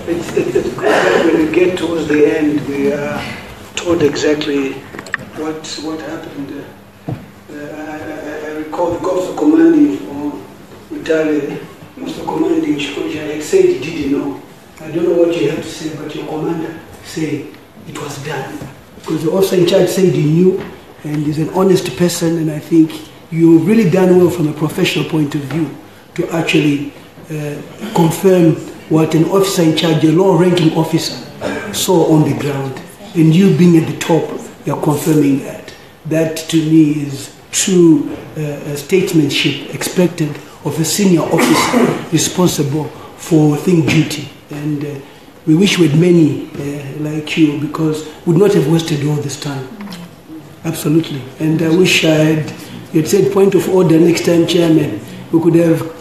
It's good that when we get towards the end, we are told exactly what happened. I recall the officer commanding for Mutale, Mr. Commanding Shikoja had said he didn't know. I don't know what you have to say, but your commander said it was done. Because the officer in charge said he knew, and he's an honest person, and I think you've really done well from a professional point of view to actually confirm what an officer in charge, a low-ranking officer, saw on the ground. And you being at the top, you're confirming that. That to me is true statesmanship expected of a senior officer responsible for duty. And we wish we had many like you, because we would not have wasted all this time. Absolutely. And I wish you had said point of order next time, Chairman. We could have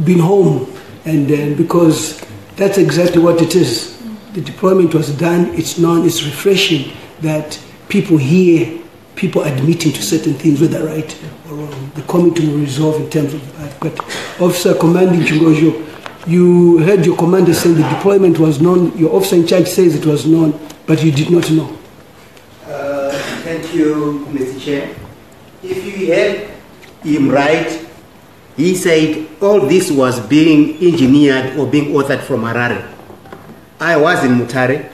been home, and because that's exactly what it is. The deployment was done, it's known, it's refreshing that people hear people admitting to certain things, whether right or wrong. The committee will resolve in terms of that. But Officer Commanding Chingojo, you heard your commander saying the deployment was known, your officer in charge says it was known, but you did not know. Thank you, Mr. Chair. If you heard him right, he said all this was being engineered or being authored from Harare. I was in Mutare.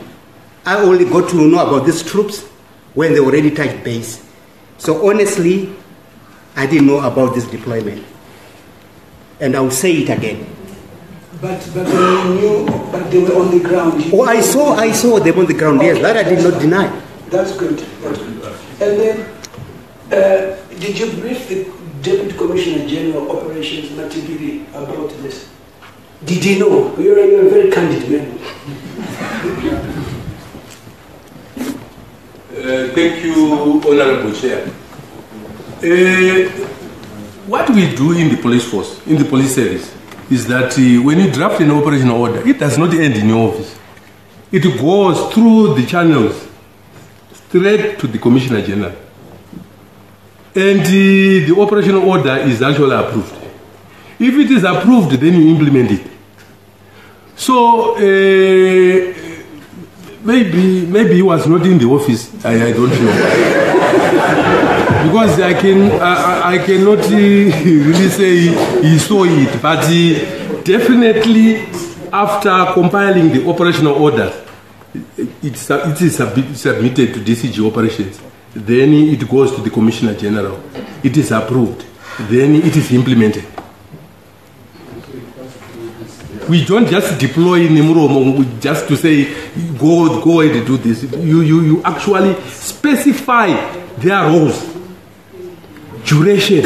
I only got to know about these troops when they already touched base. So honestly, I didn't know about this deployment. And I'll say it again. But they knew, but they were on the ground. Oh, I saw them on the ground, yes, that I did not deny. That's good. And then, did you brief the Deputy Commissioner General Operations, Matibiri, about this? Did he know? You're a very candid man. Thank you, Honorable Chair. What we do in the police force, in the police service, is that when you draft an operational order, it does not end in your office. It goes through the channels straight to the Commissioner General. And the operational order is actually approved. If it is approved, then you implement it. So maybe he was not in the office. I don't know, because I cannot really say he saw it. But definitely, after compiling the operational order, it is submitted to DCG operations. Then it goes to the Commissioner General. It is approved. Then it is implemented. We don't just deploy Nimuromo just to say, go ahead and do this. You actually specify their roles, duration,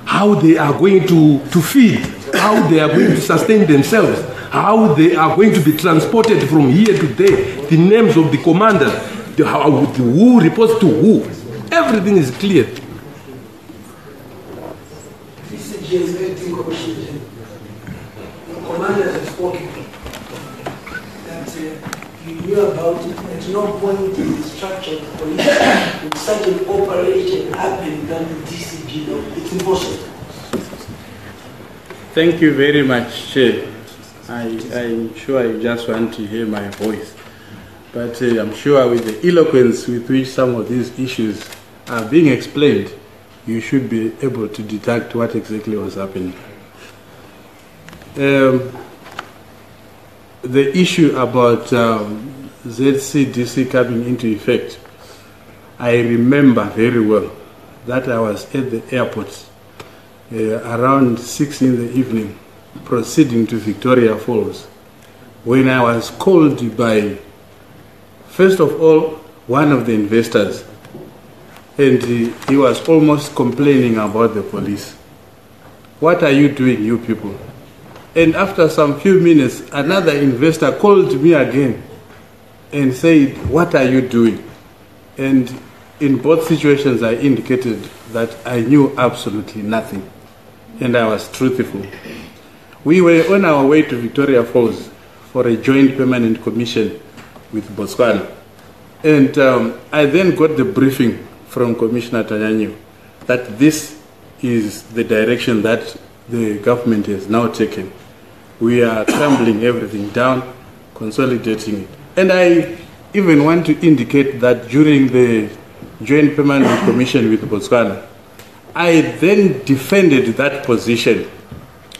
how they are going to feed, how they are going to sustain themselves, how they are going to be transported from here to there, the names of the commanders, who reports to who. Everything is clear. Commanders have spoken that you knew about it. There's no point in the structure of the police when such an operation happened than the DCG. It's impossible. Thank you very much, Chair. I'm sure you just want to hear my voice. But I'm sure with the eloquence with which some of these issues are being explained, you should be able to detect what exactly was happening. The issue about ZCDC coming into effect, I remember very well that I was at the airport around 6 in the evening, proceeding to Victoria Falls, when I was called by, first of all, one of the investors, and he was almost complaining about the police. What are you doing, you people? And after some few minutes, another investor called me again and said, what are you doing? And in both situations, I indicated that I knew absolutely nothing, and I was truthful. We were on our way to Victoria Falls for a joint permanent commission with Botswana. And I then got the briefing from Commissioner Tanyanyo that this is the direction that the government has now taken. we are crumbling everything down, consolidating it. And I even want to indicate that during the Joint Permanent Commission with Botswana, I then defended that position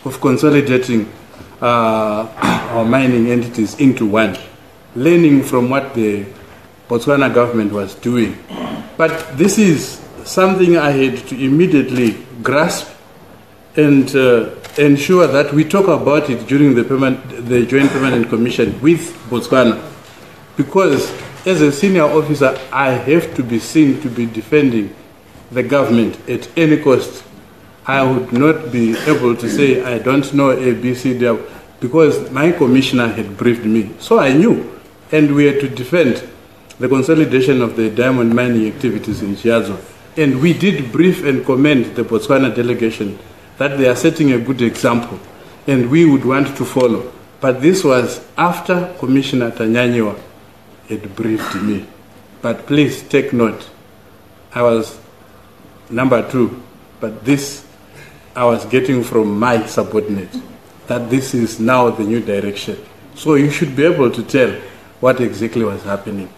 of consolidating our mining entities into one, learning from what the Botswana government was doing. But this is something I had to immediately grasp and ensure that we talk about it during the Joint Permanent Commission with Botswana. Because as a senior officer, I have to be seen to be defending the government at any cost. I would not be able to say I don't know A, B, C, D, because my commissioner had briefed me. So I knew, and we had to defend the consolidation of the diamond mining activities in Chiazo. And we did brief and commend the Botswana delegation that they are setting a good example, and we would want to follow. But this was after Commissioner Tanyanyiwa had briefed me. But please take note, I was number 2, but this I was getting from my subordinate, that this is now the new direction. So you should be able to tell what exactly was happening.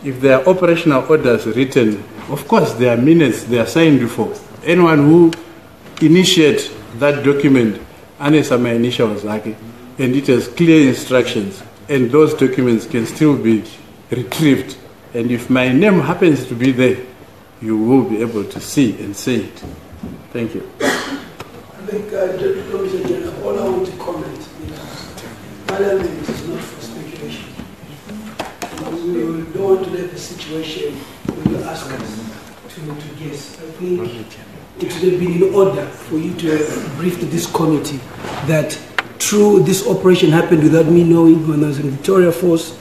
If there are operational orders written, of course there are minutes, they are signed before. Anyone who initiates that document, Anesa my initial was lucky, and it has clear instructions, and those documents can still be retrieved. And if my name happens to be there, you will be able to see and say it. Thank you. I think, Mr. General, all I want to comment is Parliament is not for speculation. We don't want to let the situation when you ask us to guess. I think it would have been in order for you to have briefed this committee that true, this operation happened without me knowing. When I was in Victoria Force,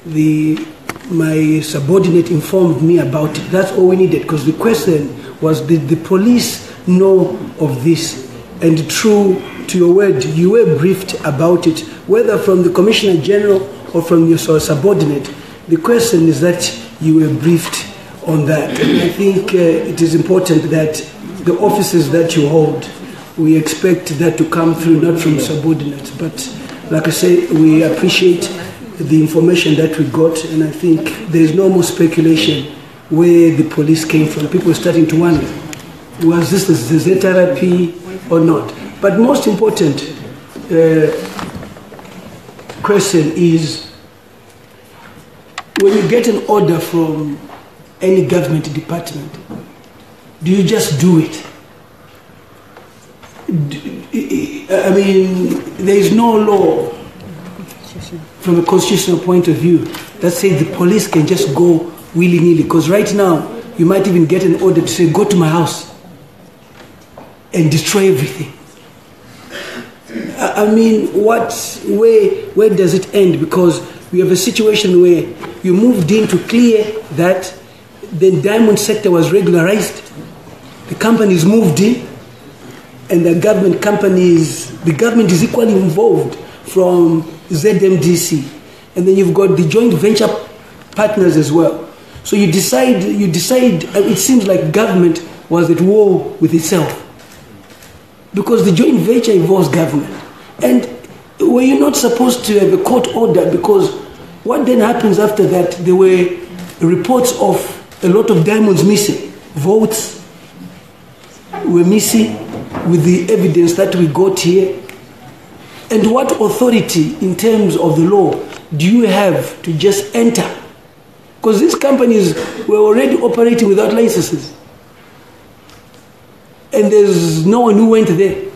my subordinate informed me about it. That's all we needed, because the question was, did the police know of this? And true to your word, you were briefed about it, whether from the Commissioner General or from your subordinate. The question is that you were briefed on that. And I think it is important that the offices that you hold, we expect that to come through, not from subordinates. But like I say, we appreciate the information that we got, and I think there is no more speculation where the police came from. People are starting to wonder, was this the ZRP or not? But most important question is, when you get an order from any government department, do you just do it? I mean, there is no law from a constitutional point of view that says the police can just go willy-nilly. Because right now, you might even get an order to say, go to my house and destroy everything. I mean, where does it end? Because we have a situation where you moved in to clear that, the diamond sector was regularized, the companies moved in, and the government is equally involved from ZMDC, and then you've got the joint venture partners as well. So you decide, it seems like government was at war with itself, because the joint venture involves government. And were you not supposed to have a court order? Because what then happens after that? There were reports of a lot of diamonds missing, votes were missing, with the evidence that we got here. And what authority in terms of the law do you have to just enter? Because these companies were already operating without licenses, and there's no one who went there.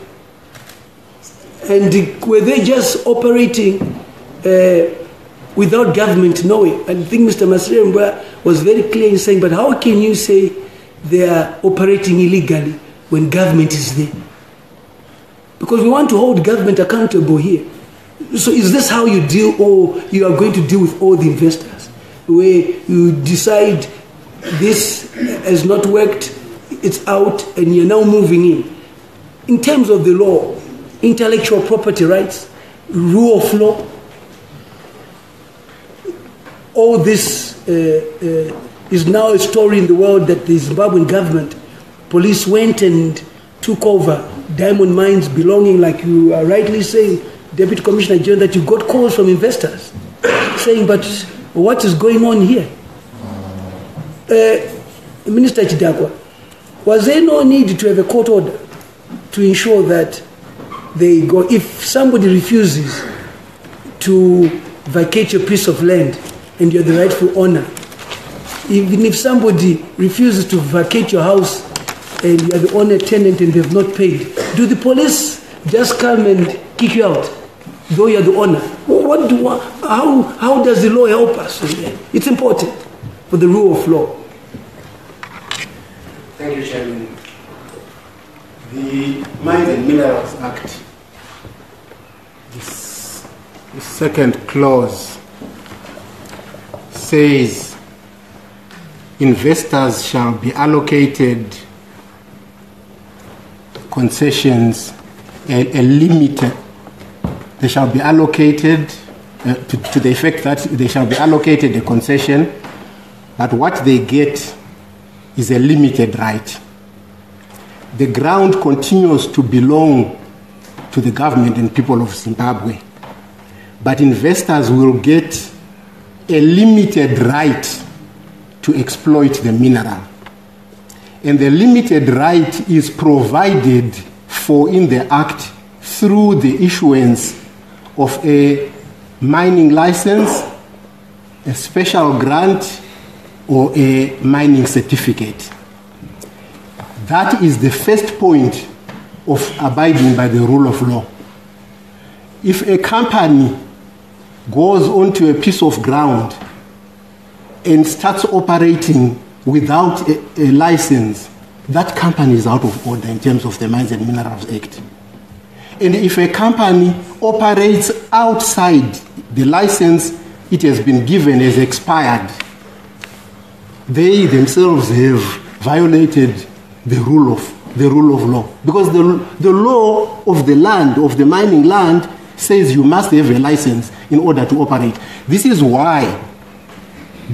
And were they just operating without government knowing? I think Mr. Masiremba was very clear in saying, but how can you say they are operating illegally when government is there? Because we want to hold government accountable here. So is this how you deal, or you are going to deal with all the investors? Where you decide this has not worked, it's out, and you're now moving in. In terms of the law, intellectual property rights, rule of law, all this is now a story in the world that the Zimbabwean government, police went and took over diamond mines belonging, like you are rightly saying, Deputy Commissioner General, that you got calls from investors saying, but what is going on here? Minister Chidhakwa, was there no need to have a court order to ensure that they go, if somebody refuses to vacate your piece of land and you're the rightful owner, even if somebody refuses to vacate your house and you're the owner tenant and they've not paid, do the police just come and kick you out, though you're the owner? How does the law help us? It's important for the rule of law. Thank you, Chairman. The Mines and Minerals Act, The second clause says investors shall be allocated concessions a limit. They shall be allocated to the effect that they shall be allocated a concession, but what they get is a limited right. The ground continues to belong to the government and people of Zimbabwe, but investors will get a limited right to exploit the mineral. And the limited right is provided for in the Act through the issuance of a mining license, a special grant, or a mining certificate. That is the first point of abiding by the rule of law. If a company goes onto a piece of ground and starts operating without a license, that company is out of order in terms of the Mines and Minerals Act. And if a company operates outside the license it has been given as expired, they themselves have violated the rule of law. Because the law of the land, of the mining land, says you must have a license in order to operate. This is why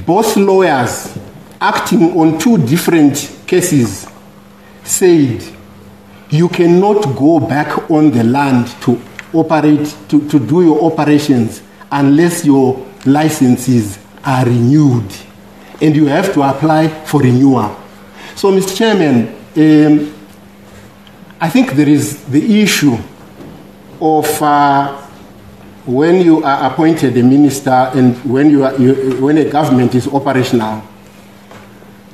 both lawyers acting on two different cases said you cannot go back on the land to operate, to do your operations unless your licenses are renewed, and you have to apply for renewal. So, Mr. Chairman, I think there is the issue of when you are appointed a minister and when a government is operational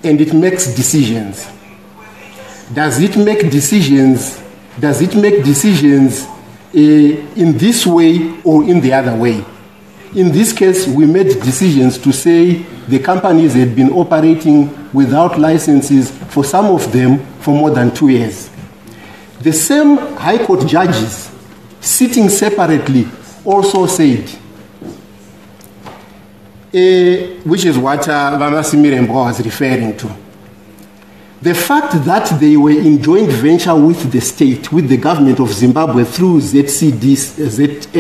and it makes decisions. Does it make decisions? Does it make decisions in this way or in the other way? In this case, we made decisions to say the companies had been operating without licenses for some of them for more than 2 years. The same High Court judges, sitting separately, also said, which is what Vamasimire Mbo was referring to, the fact that they were in joint venture with the state, with the government of Zimbabwe through ZMDC,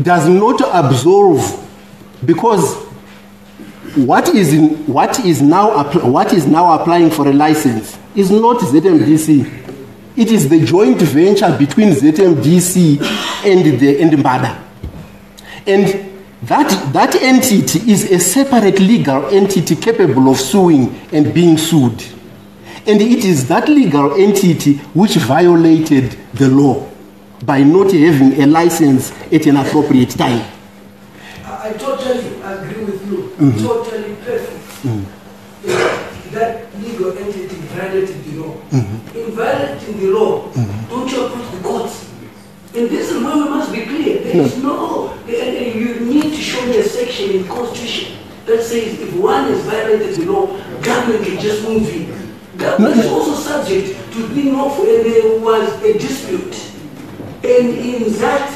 does not absolve, because what is now applying for a license is not ZMDC. It is the joint venture between ZMDC and Mbada. And that entity is a separate legal entity capable of suing and being sued. And it is that legal entity which violated the law by not having a license at an appropriate time. I totally agree with you. Totally perfect. That legal entity violated the law. In violating the law, don't you approach the courts? And this is where we must be clear. There is you need to show me a section in the Constitution that says if one has violated the law, government can just move in. Government is also subject to being lawful, and there was a dispute. And in that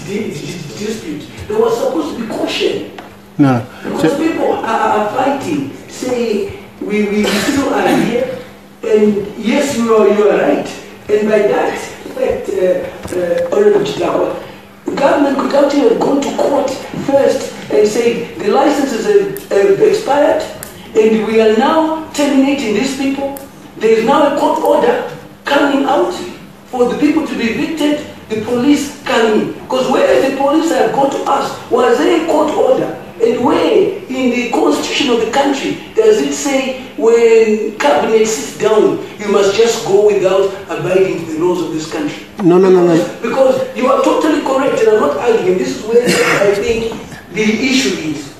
dispute, there was supposed to be caution. Because people are fighting, saying, we still are here, and yes, you are right. And by that fact, Honorable Chidhakwa, the government could actually have gone to court first and say the licenses have expired, and we are now terminating these people. There is now a court order coming out for the people to be evicted, the police coming? Because where the police have gone to us, was there a court order? And where in the constitution of the country does it say when cabinet sits down, you must just go without abiding to the laws of this country? No. Because you are totally correct, and I'm not arguing. This is where I think the issue is.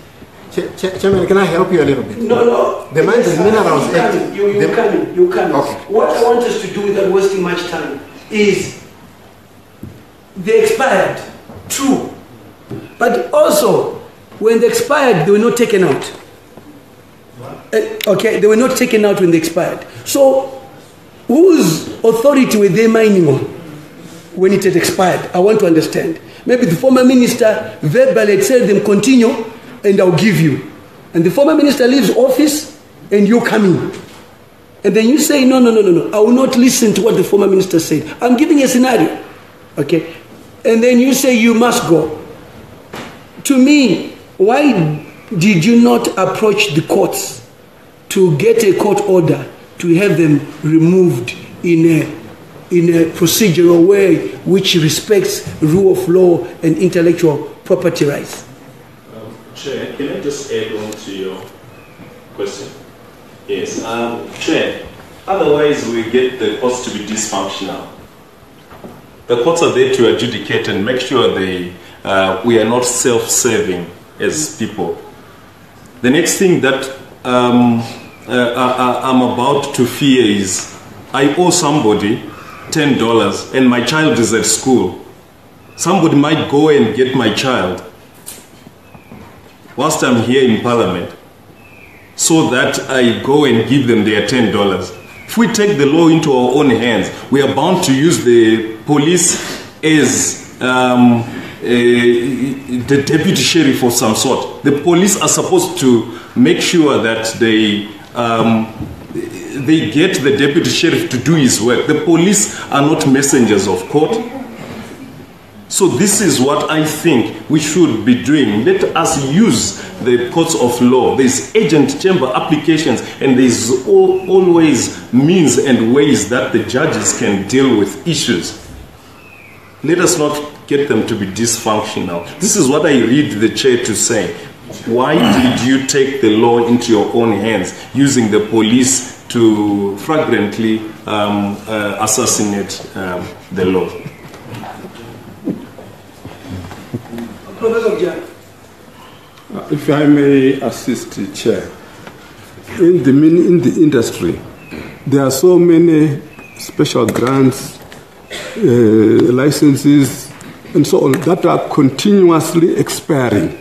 Chairman, can I help you a little bit? No. The Mines and Minerals Act. You can. Okay. What I want us to do without wasting much time is they expired, true. But also, when they expired, they were not taken out. Okay, they were not taken out when they expired. So, whose authority were they mining on when it had expired? I want to understand. Maybe the former minister verbally had said them continue and I'll give you. And the former minister leaves office and you come in. And then you say, no, I will not listen to what the former minister said. I'm giving a scenario. Okay? And then you say you must go. To me, why did you not approach the courts to get a court order to have them removed in a procedural way which respects rule of law and intellectual property rights? Chair, can I just add on to your question? Yes. Chair, otherwise we get the courts to be dysfunctional. The courts are there to adjudicate and make sure we are not self-serving as people. The next thing that I'm about to fear is I owe somebody $10 and my child is at school. Somebody might go and get my child whilst I'm here in Parliament so that I go and give them their $10. If we take the law into our own hands, we are bound to use the police as the deputy sheriff of some sort. The police are supposed to make sure that they get the deputy sheriff to do his work. The police are not messengers of court. So this is what I think we should be doing. Let us use the courts of law. There's agent chamber applications and there's always means and ways that the judges can deal with issues. Let us not get them to be dysfunctional. This is what I read the chair to say. Why did you take the law into your own hands, using the police to flagrantly assassinate the law? If I may assist the chair, in the industry, there are so many special grants, licenses, and so on that are continuously expiring.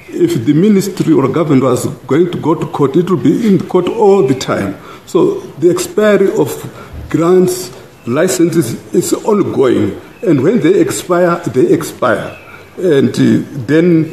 If the ministry or government was going to go to court, it will be in court all the time. So the expiry of grants, licenses is ongoing, and when they expire, they expire. And then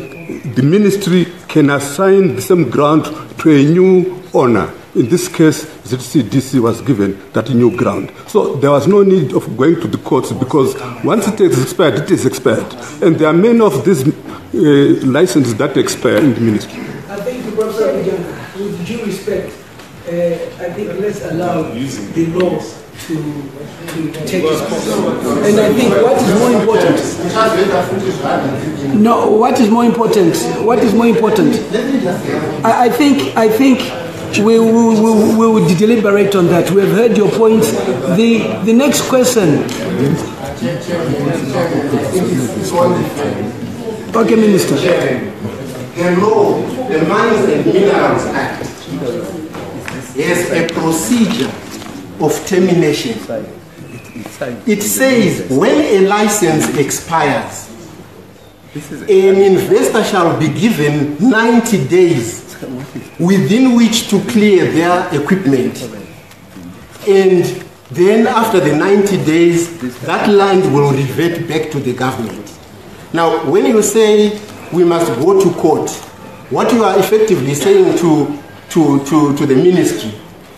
the ministry can assign some grant to a new owner. In this case, ZCDC was given that new grant. So there was no need of going to the courts because once it is expired, it is expired. And there are many of these licenses that expire in the ministry. I think, Professor Gudyanga, with due respect, I think let's allow the law to take its course. And I think what is more important? No, what is more important? What is more important? I think we will deliberate on that. We have heard your point. The next question. Okay, Minister. The law, the Mines and Minerals Act, has a procedure of termination. It says when a license expires, an investor shall be given 90 days within which to clear their equipment. And then after the 90 days, that land will revert back to the government. Now, when you say we must go to court, what you are effectively saying to the ministry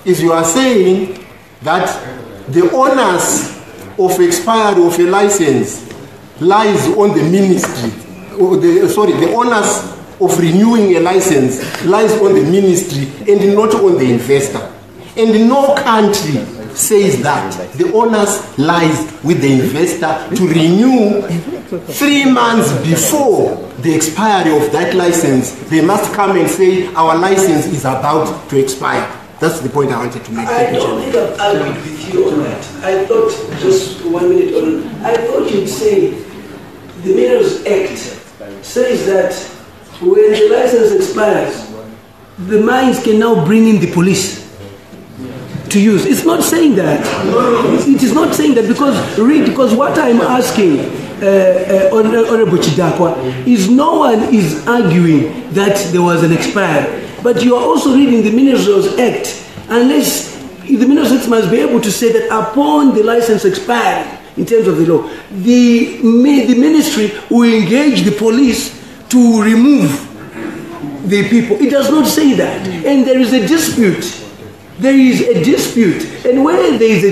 is you are saying that the onus of expiry of a license lies on the ministry, or the onus of renewing a license lies on the ministry and not on the investor. And no country says that the onus lies with the investor to renew 3 months before the expiry of that license. They must come and say our license is about to expire. That's the point I wanted to make. I don't think I've argued with you on that. I thought, just 1 minute on, I thought you'd say the Minerals Act says that when the license expires, the mines can now bring in the police to use. It's not saying that. It is not saying that because what I'm asking Honorable Chidhakwa is no one is arguing that there was an expiry. But you are also reading the Minerals Act, unless the Minerals Act must be able to say that upon the license expiry, in terms of the law, the ministry will engage the police to remove the people. It does not say that. And there is a dispute. There is a dispute. And when there is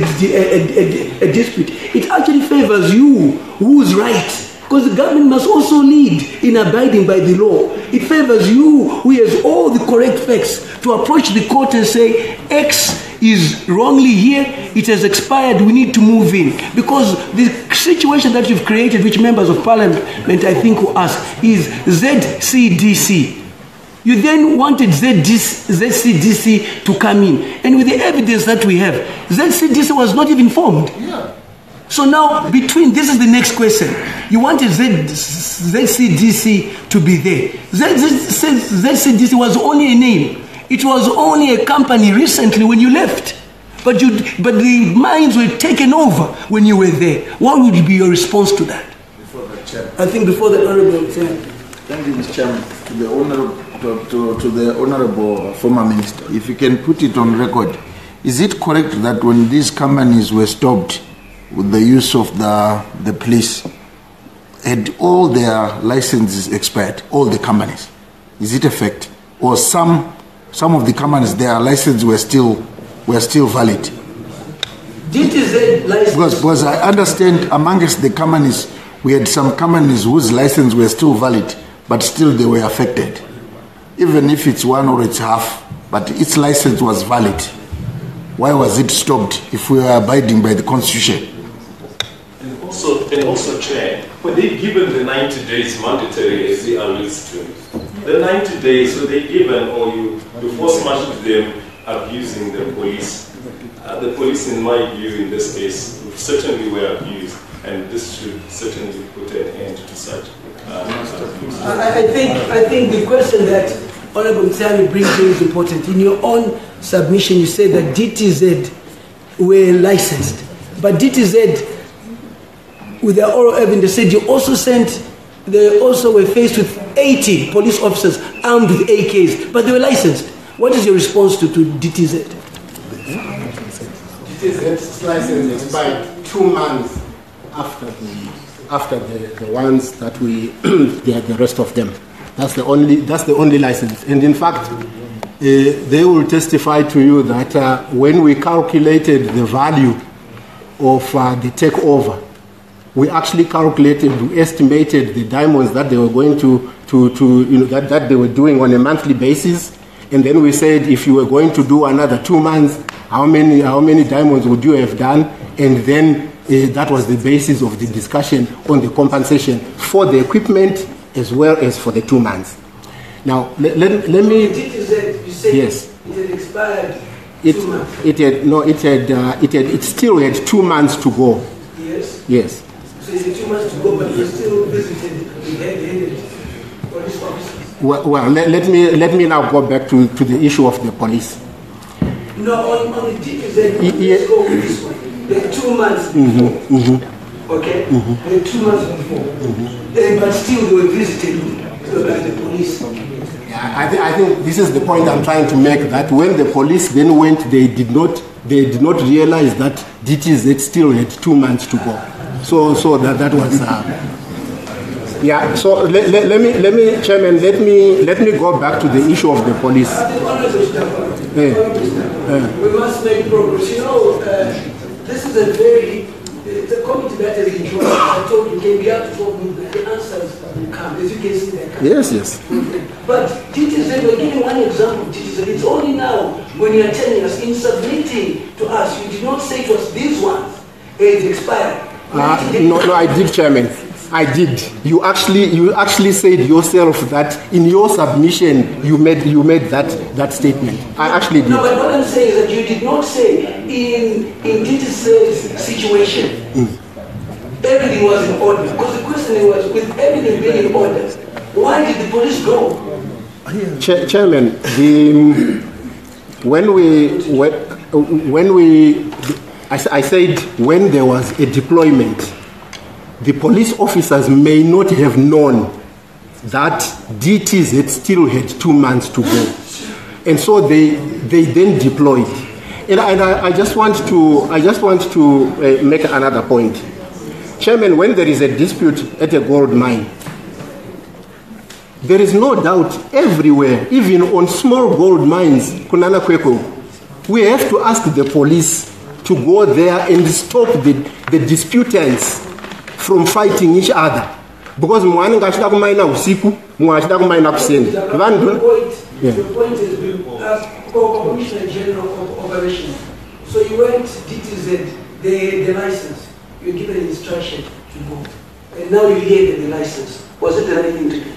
a dispute, it actually favors you who's right. Because the government must also lead in abiding by the law. It favors you who has all the correct facts to approach the court and say, X is wrongly here, it has expired, we need to move in. Because the situation that you've created, which members of parliament I think will ask, is ZCDC. You then wanted ZCDC to come in. And with the evidence that we have, ZCDC was not even formed. Yeah. So now, this is the next question. You wanted ZCDC to be there. ZCDC was only a name. It was only a company recently when you left. But the mines were taken over when you were there. What would be your response to that? Before the chair. I think before the Honourable Chair. Thank you, Mr. Chairman. To the Honourable former Minister, if you can put it on record, is it correct that when these companies were stopped with the use of the police, had all their licenses expired, all the companies? Is it a fact? Or some of the companies, their licenses were still valid? DTZ license. Because I understand amongst the companies, we had some companies whose licenses were still valid, but still they were affected. Even if it's one or it's half, but its license was valid. Why was it stopped if we are abiding by the Constitution? And also, Chair, when they given the 90 days mandatory, as they alludes to, the 90 days, so they given, or you force marshal them abusing the police. The police, in my view, in this case, certainly were abused, and this should certainly put an end to such abuse. I think the question that Honourable Mtsami brings in is important. In your own submission, you said that DTZ were licensed, but DTZ, with their oral evidence, they said they also were faced with 80 police officers armed with AKs, but they were licensed. What is your response to DTZ? DTZ's license expired 2 months after the ones that the rest of them. That's the only license. And in fact, they will testify to you that when we calculated the value of the takeover, we actually we estimated the diamonds that they were going that they were doing on a monthly basis, and then we said if you were going to do another 2 months, how many diamonds would you have done? And then that was the basis of the discussion on the compensation for the equipment as well as for the 2 months. Now let me. You said yes. It had expired. It still had 2 months to go. Yes. Yes. So it's 2 months to go, but you still visited the head police officers. Well, let me now go back to the issue of the police. No, on the DTZ, let's go with this one. The 2 months before. Okay? The 2 months before. But still they were visited by the police. Yeah, I think this is the point I'm trying to make, that when the police then went, they did not realize that DTZ still had 2 months to go. So that was yeah. So let me, Chairman, let me go back to the issue of the police. We must make progress. This is it's a committee that has been joined. I told you, can be up to 12 minutes. The answers will come, as you can see. Yes. But DTZ, we're giving one example of DTZ So it's only now when you are telling us, in submitting to us, you did not say to us, these ones, it expired. No, I did, Chairman. I did. You actually said yourself that in your submission you made that statement. I actually did. No, but what I'm saying is that you did not say in Didymus' situation everything was in order. Because the question was, with everything being in order, why did the police go? Chairman, I said when there was a deployment, the police officers may not have known that DTZ still had 2 months to go, and so they then deployed. And I just want to make another point, Chairman. When there is a dispute at a gold mine, there is no doubt everywhere, even on small gold mines, Kunana Kweko, we have to ask the police to go there and stop the disputants from fighting each other. Because the point is, Commissioner General of Operations. So you went DTZ, the license, you were given instruction to go. And now you gave the license. Was it the right thing to do?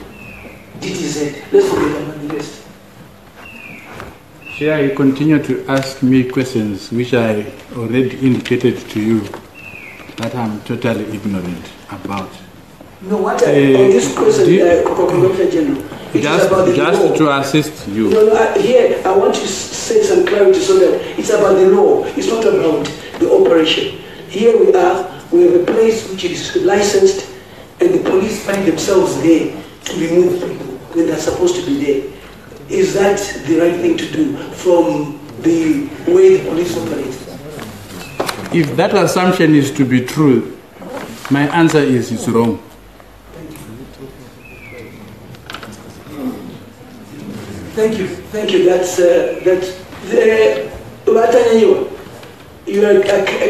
DTZ, let's forget about the rest. Chair, you continue to ask me questions which I already indicated to you that I'm totally ignorant about. No, what on this question, Commissioner General, just to assist you. No, here, I want to say some clarity so that it's about the law, it's not about the operation. Here we have a place which is licensed and the police find themselves there to remove people when they're supposed to be there. Is that the right thing to do from the way the police operate? If that assumption is to be true, my answer is it's wrong. Thank you. That's you are a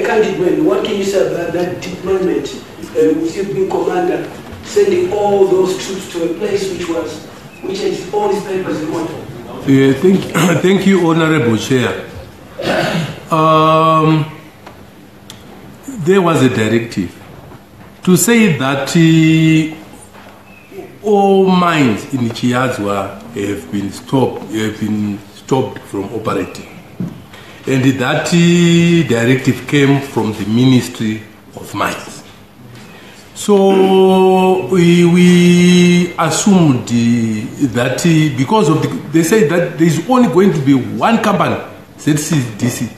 candid man. What can you say about that deployment with you being commander, sending all those troops to a place which has all these papers in order? Thank you, Honorable Chair. There was a directive to say that all mines in Chiazwa have been stopped from operating. And that directive came from the Ministry of Mines. So we assumed that because of they say that there is only going to be one company, ZCDC.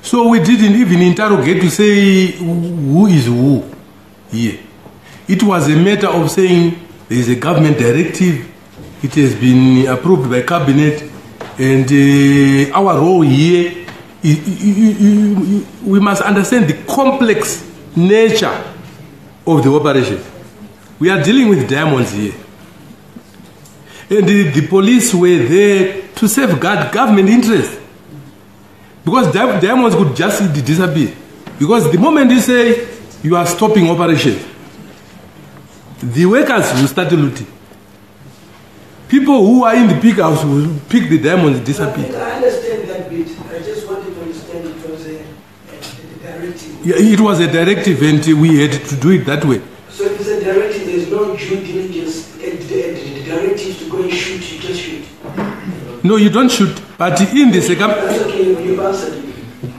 So we didn't even interrogate to say who is who here. It was a matter of saying there is a government directive, it has been approved by cabinet, and our role here, we must understand the complex nature of the operation. We are dealing with diamonds here. And the police were there to safeguard government interests. Because diamonds could just disappear. Because the moment you say you are stopping operations, the workers will start looting. People who are in the pig house will pick the diamonds and disappear. I understand that bit. I just wanted to understand it was a directive. Yeah, it was a directive and we had to do it that way. So if it's a directive, there's no due diligence and the directive to go and shoot, you just shoot. No, you don't shoot. But in the second... That's okay, you've answered me.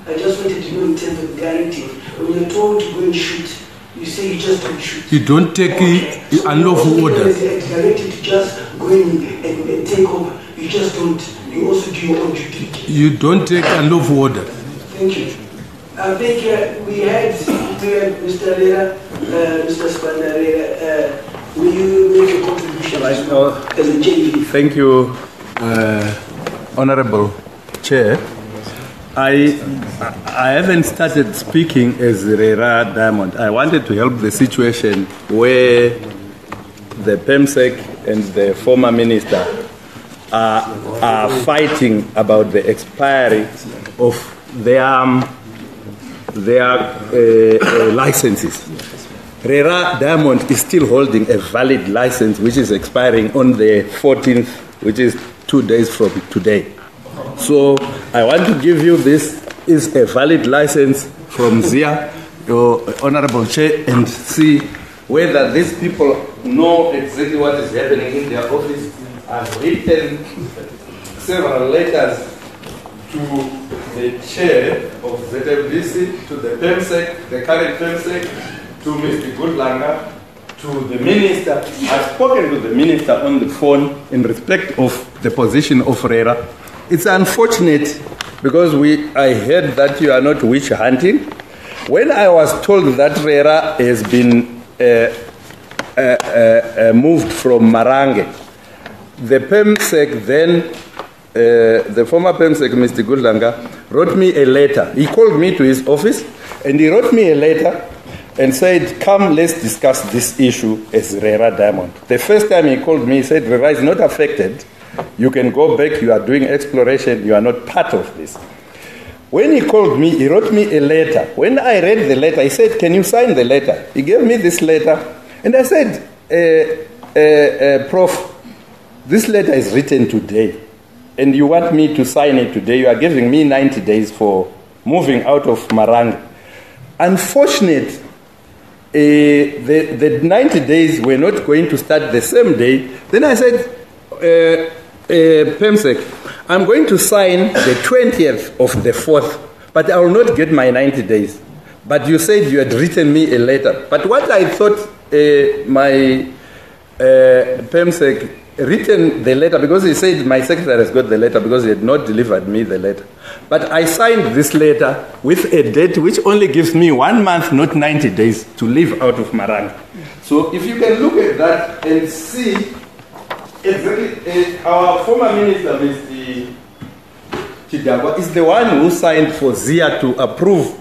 I just wanted to know in terms of the directive. When you're told to go and shoot, you say you just don't shoot. You don't take unlawful orders. It's directed to just go in and take over. You just don't. You also do your own due diligence. You don't take unlawful orders. Thank you. I think we had Mr. Lera, Mr. Spandarera. Will you make a contribution as a JV? Thank you, Honorable Chair. I haven't started speaking as Rera Diamond. I wanted to help the situation where the PEMSEC and the former minister are fighting about the expiry of their licenses. Rera Diamond is still holding a valid license which is expiring on the 14th, which is 2 days from today. So I want to give you this is a valid license from Zia, your Honorable Chair, and see whether these people know exactly what is happening in their office. I've written several letters to the chair of ZFDC, to the PEMSEC, the current PEMSEC, to Mr. Gudyanga, to the minister. I've spoken to the minister on the phone in respect of the position of RERA. It's unfortunate because I heard that you are not witch hunting. When I was told that RERA has been moved from Marange, the PEMSEC then, the former PEMSEC, Mr. Gudyanga, wrote me a letter. He called me to his office and he wrote me a letter and said, come, let's discuss this issue as RERA Diamond. The first time he called me, he said, RERA is not affected. You can go back, you are doing exploration, you are not part of this. When he called me, he wrote me a letter. When I read the letter, he said, can you sign the letter? He gave me this letter. And I said, Prof, this letter is written today. And you want me to sign it today. You are giving me 90 days for moving out of Marange. Unfortunately, the 90 days were not going to start the same day. Then I said, PEMSEC, I'm going to sign the 20th of the 4th, but I will not get my 90 days. But you said you had written me a letter. But what I thought my PEMSEC written the letter, because he said my secretary has got the letter because he had not delivered me the letter. But I signed this letter with a date which only gives me 1 month, not 90 days, to leave out of Marange. So if you can look at that and see exactly, our former minister, Mr. Chidhakwa, is the one who signed for Zia to approve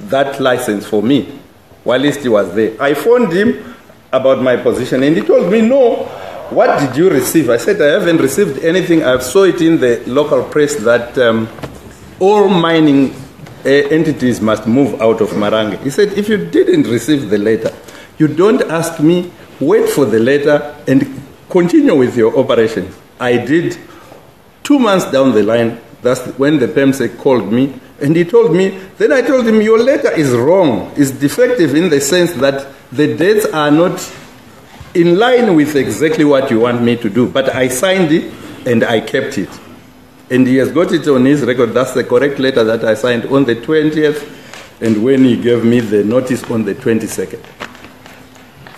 that license for me while he was there. I phoned him about my position and he told me, no, what did you receive? I said, I haven't received anything. I saw it in the local press that all mining entities must move out of Marange. He said, if you didn't receive the letter, you don't ask me, wait for the letter and continue with your operations. I did. 2 months down the line, that's when the PEMSEC called me, and he told me, then I told him, your letter is wrong. It's defective in the sense that the dates are not in line with exactly what you want me to do. But I signed it, and I kept it. And he has got it on his record. That's the correct letter that I signed on the 20th, and when he gave me the notice on the 22nd.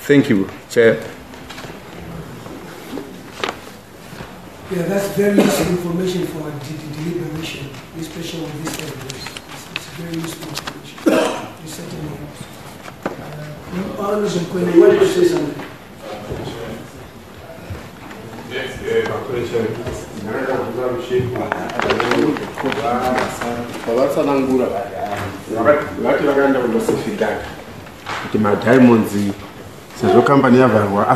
Thank you, Chair. Yeah, that's very useful information for a deliberation, especially with this evidence. It's very useful information. You certainly helps. When you want to say something? Yes, kuti madiamonds sezvo kambani yavharwa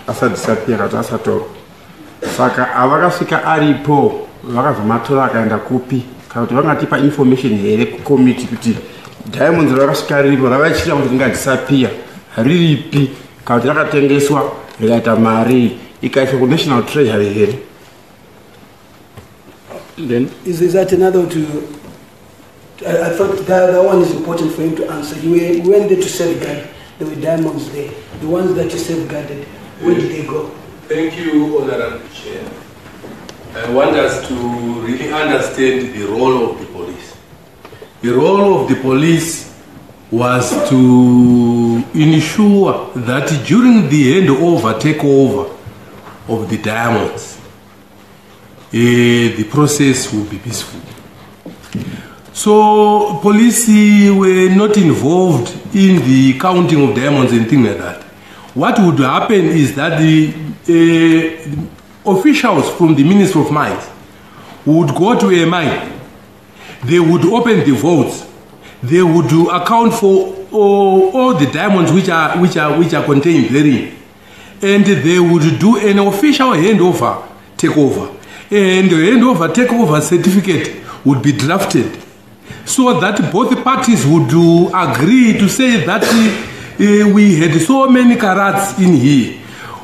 asadisappear kuti asatoro saka avakasvika aripo vakazomatora akaenda kupi kana kuti vangatipa information here kukomiti kuti diamonds rakasvika riripo ravachira kuti ringadisappear riripi kana kuti rakatengeswa rikaita mari ikaiswa kunational treasury here. Then is that another to? I thought that one is important for him to answer. You went there to safeguard. There were diamonds there. The ones that you safeguarded, where did they go? Thank you, Honorable Chair. I want us to really understand the role of the police. The role of the police was to ensure that during the takeover of the diamonds, the process will be peaceful. So police were not involved in the counting of diamonds and things like that. What would happen is that the officials from the Ministry of Mines would go to a mine, they would open the vaults, they would account for all the diamonds which are contained therein, and they would do an official handover takeover. And the handover takeover certificate would be drafted so that both parties would agree to say that we had so many carats in here.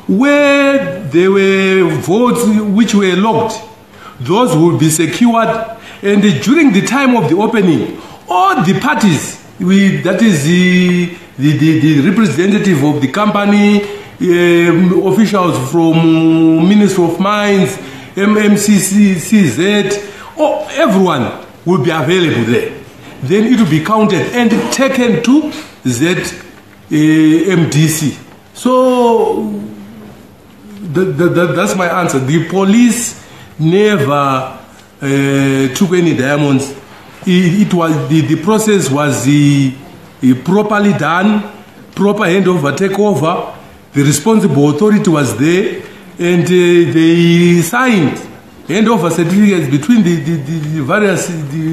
where there were votes which were locked, those will be secured, and during the time of the opening, all the parties, that is the representative of the company, officials from Ministry of Mines, MMCCZ, everyone will be available there. Then it will be counted and taken to ZMDC. So that's my answer. The police never took any diamonds. It was the process was properly done, proper handover, takeover. The responsible authority was there, and they signed handover certificates between the various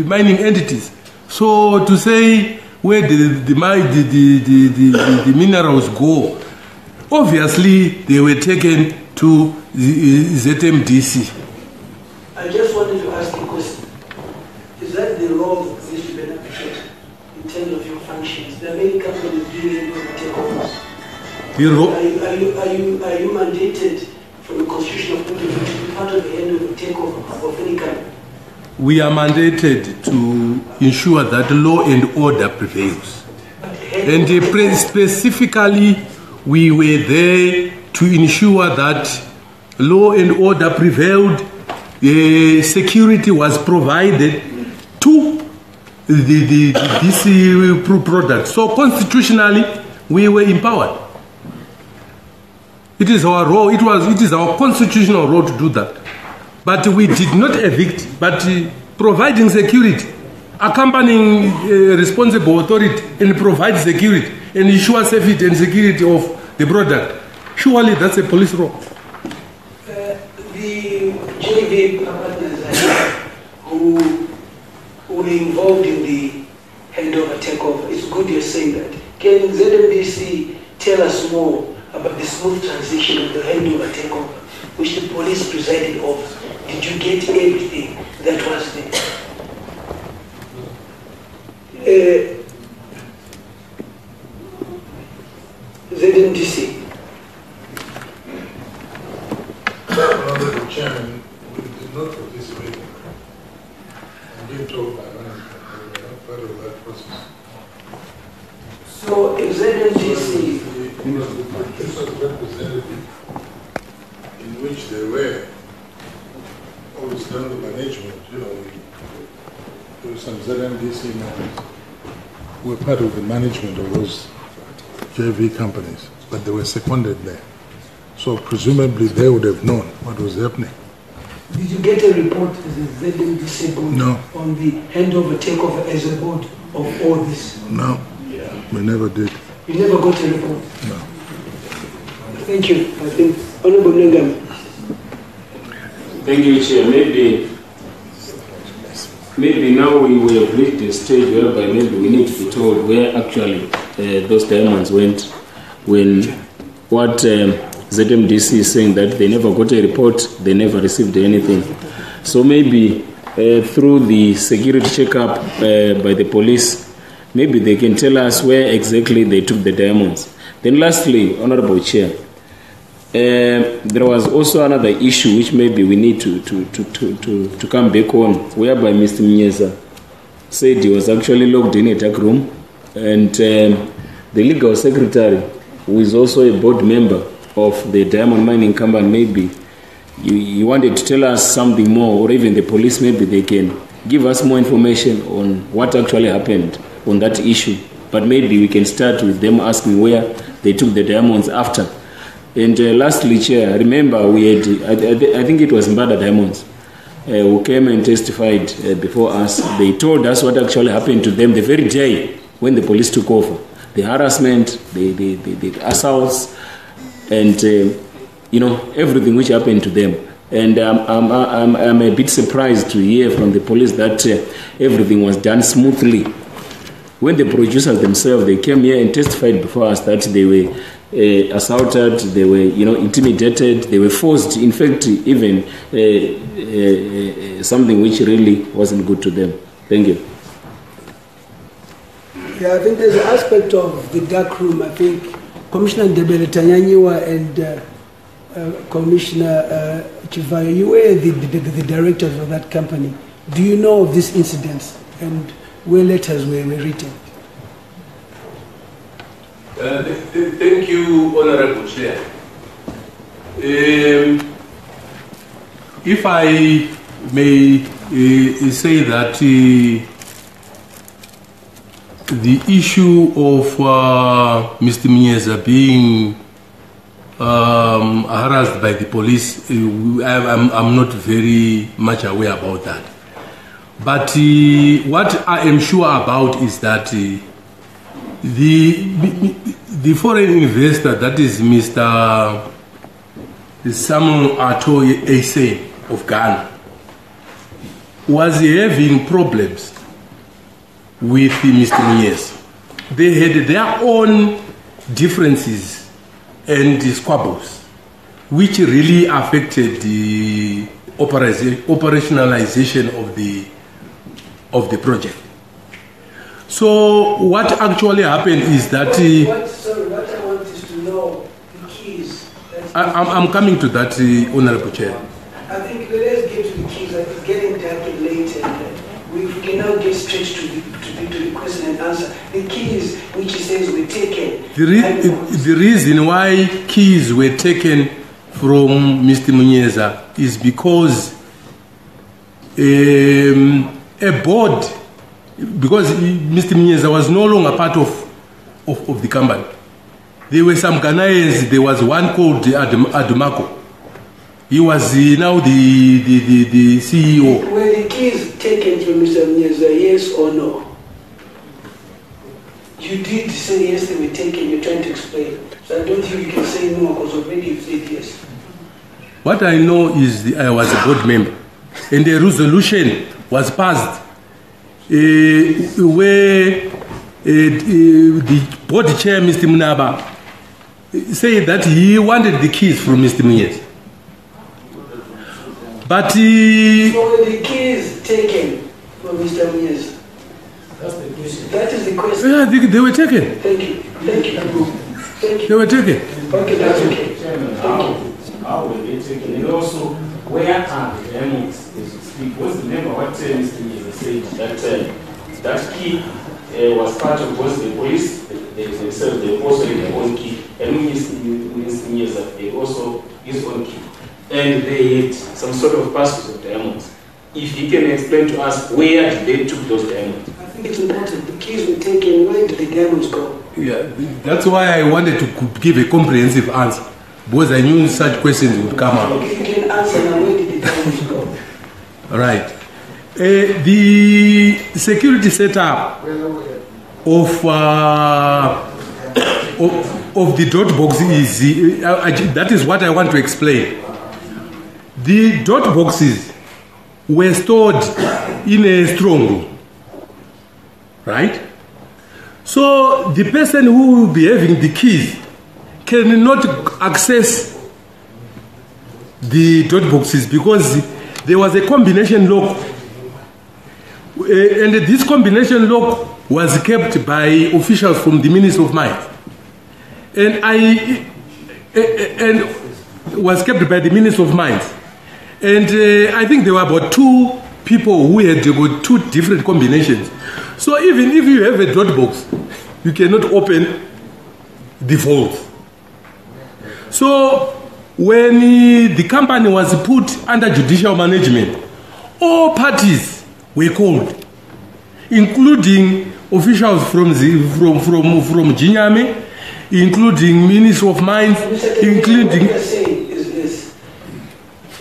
mining entities. So to say where the minerals go, obviously they were taken to the ZMDC. I just wanted to ask you a question. Is that the role of this benefit in terms of your functions? There are many companies doing takeovers. Are you mandated from the constitutional point of view to be part of the end of the takeover of any company? We are mandated to ensure that law and order prevails. And specifically, we were there to ensure that law and order prevailed. Security was provided to this product. So constitutionally, we were empowered. It is our role. It is our constitutional role to do that. But we did not evict, but providing security, accompanying responsible authority and provide security and ensure safety and security of the product. Surely that's a police role. The JV partners who were involved in the handover takeover, it's good you're saying that. Can ZMDC tell us more about the smooth transition of the handover takeover, which the police presided over? Did you get everything that was there? ZMDC. Honorable Chairman, we did not participate. I'm being told by management that we were not part of that process. So ZMDC was the producer's representative, in which they were always done the management, there were some ZMDC members who were part of the management of those JV companies, but they were seconded there. So presumably they would have known what was happening. Did you get a report as a ZMDC board on the handover takeover as a board of all this? No, we never did. You never got a report? No. Thank you. I think Honorable Nengam. Thank you, Chair. Maybe now we have reached a stage whereby maybe we need to be told where actually those diamonds went, when what ZMDC is saying that they never got a report, they never received anything. So maybe through the security checkup by the police, maybe they can tell us where exactly they took the diamonds. Then lastly, Honorable Chair, there was also another issue which maybe we need to come back on, whereby Mr. Mnyeza said he was actually locked in a dark room, and the legal secretary, who is also a board member of the diamond mining company, maybe you wanted to tell us something more, or even the police, maybe they can give us more information on what actually happened on that issue. But maybe we can start with them asking where they took the diamonds after. And lastly, Chair, remember we had, I think it was Mbada Diamonds, who came and testified before us. They told us what actually happened to them the very day when the police took over. The harassment, the assaults, and everything which happened to them. And I'm a bit surprised to hear from the police that everything was done smoothly. When the producers themselves, they came here and testified before us that they were assaulted, they were intimidated, they were forced, in fact, even something which really wasn't good to them. Thank you. Yeah, I think there's an aspect of the dark room. I think Commissioner Ndebele Tanyanyiwa and Commissioner Chivaya, you were the director of that company. Do you know of this incident and where letters were written? Thank you, Honorable Chair. If I may say that the issue of Mr. Mnyeza being harassed by the police, I'm not very much aware about that. But what I am sure about is that the foreign investor, that is Mr. Samuel Ato Ese of Ghana, was having problems with Mr. Mnyeza. They had their own differences and squabbles, which really affected the operationalization of the project. So what actually happened is that what I want is to know the keys. I'm coming to that, Honorable Chair. I think let's get to the keys. I think getting that late, and we can now get straight to the question and answer. The keys which he says were taken. The reason why keys were taken from Mr. Mnyeza is because a board, because Mr. Mnyeza was no longer part of the company. There were some Ghanaians. There was one called Adumako. He was now the CEO. Were the keys taken from Mr. Mnyeza, yes or no? You did say yes, they were taken. You're trying to explain. So I don't think you can say no because already you said yes. What I know is I was a board member, and the resolution was passed where the board chair, Mr. Munaba, said that he wanted the keys from Mr. Mnyeza. But so were the keys taken from Mr. Mnyeza? That's the question. That is the question. Yeah, they were taken. Thank you. Thank you. Thank you. They were taken. Okay, that's okay. How were they taken? And also, where are the diamonds? Because remember what Mr. Mnyeza said, that key was part of both the police, themselves, they also had their own key, and Mr. Mnyeza, they also his own key. And they had some sort of parcels of diamonds. If he can explain to us where they took those diamonds. I think it's important. The keys were taken. Where did the diamonds go? Yeah, that's why I wanted to give a comprehensive answer, because I knew such questions would come up. Okay, you can answer now. Where did the diamonds go? All right. The security setup of the dot box is that is what I want to explain. The dot boxes were stored in a strong room, right? So the person who will be having the keys cannot access the dot boxes because there was a combination lock, and this combination lock was kept by officials from the Ministry of Mines, and was kept by the Ministry of Mines. And I think there were about 2 people who had got 2 different combinations. So even if you have a dot box, you cannot open the vault. So when the company was put under judicial management, all parties were called, including officials from Ginyame, including Ministry of Mines, including.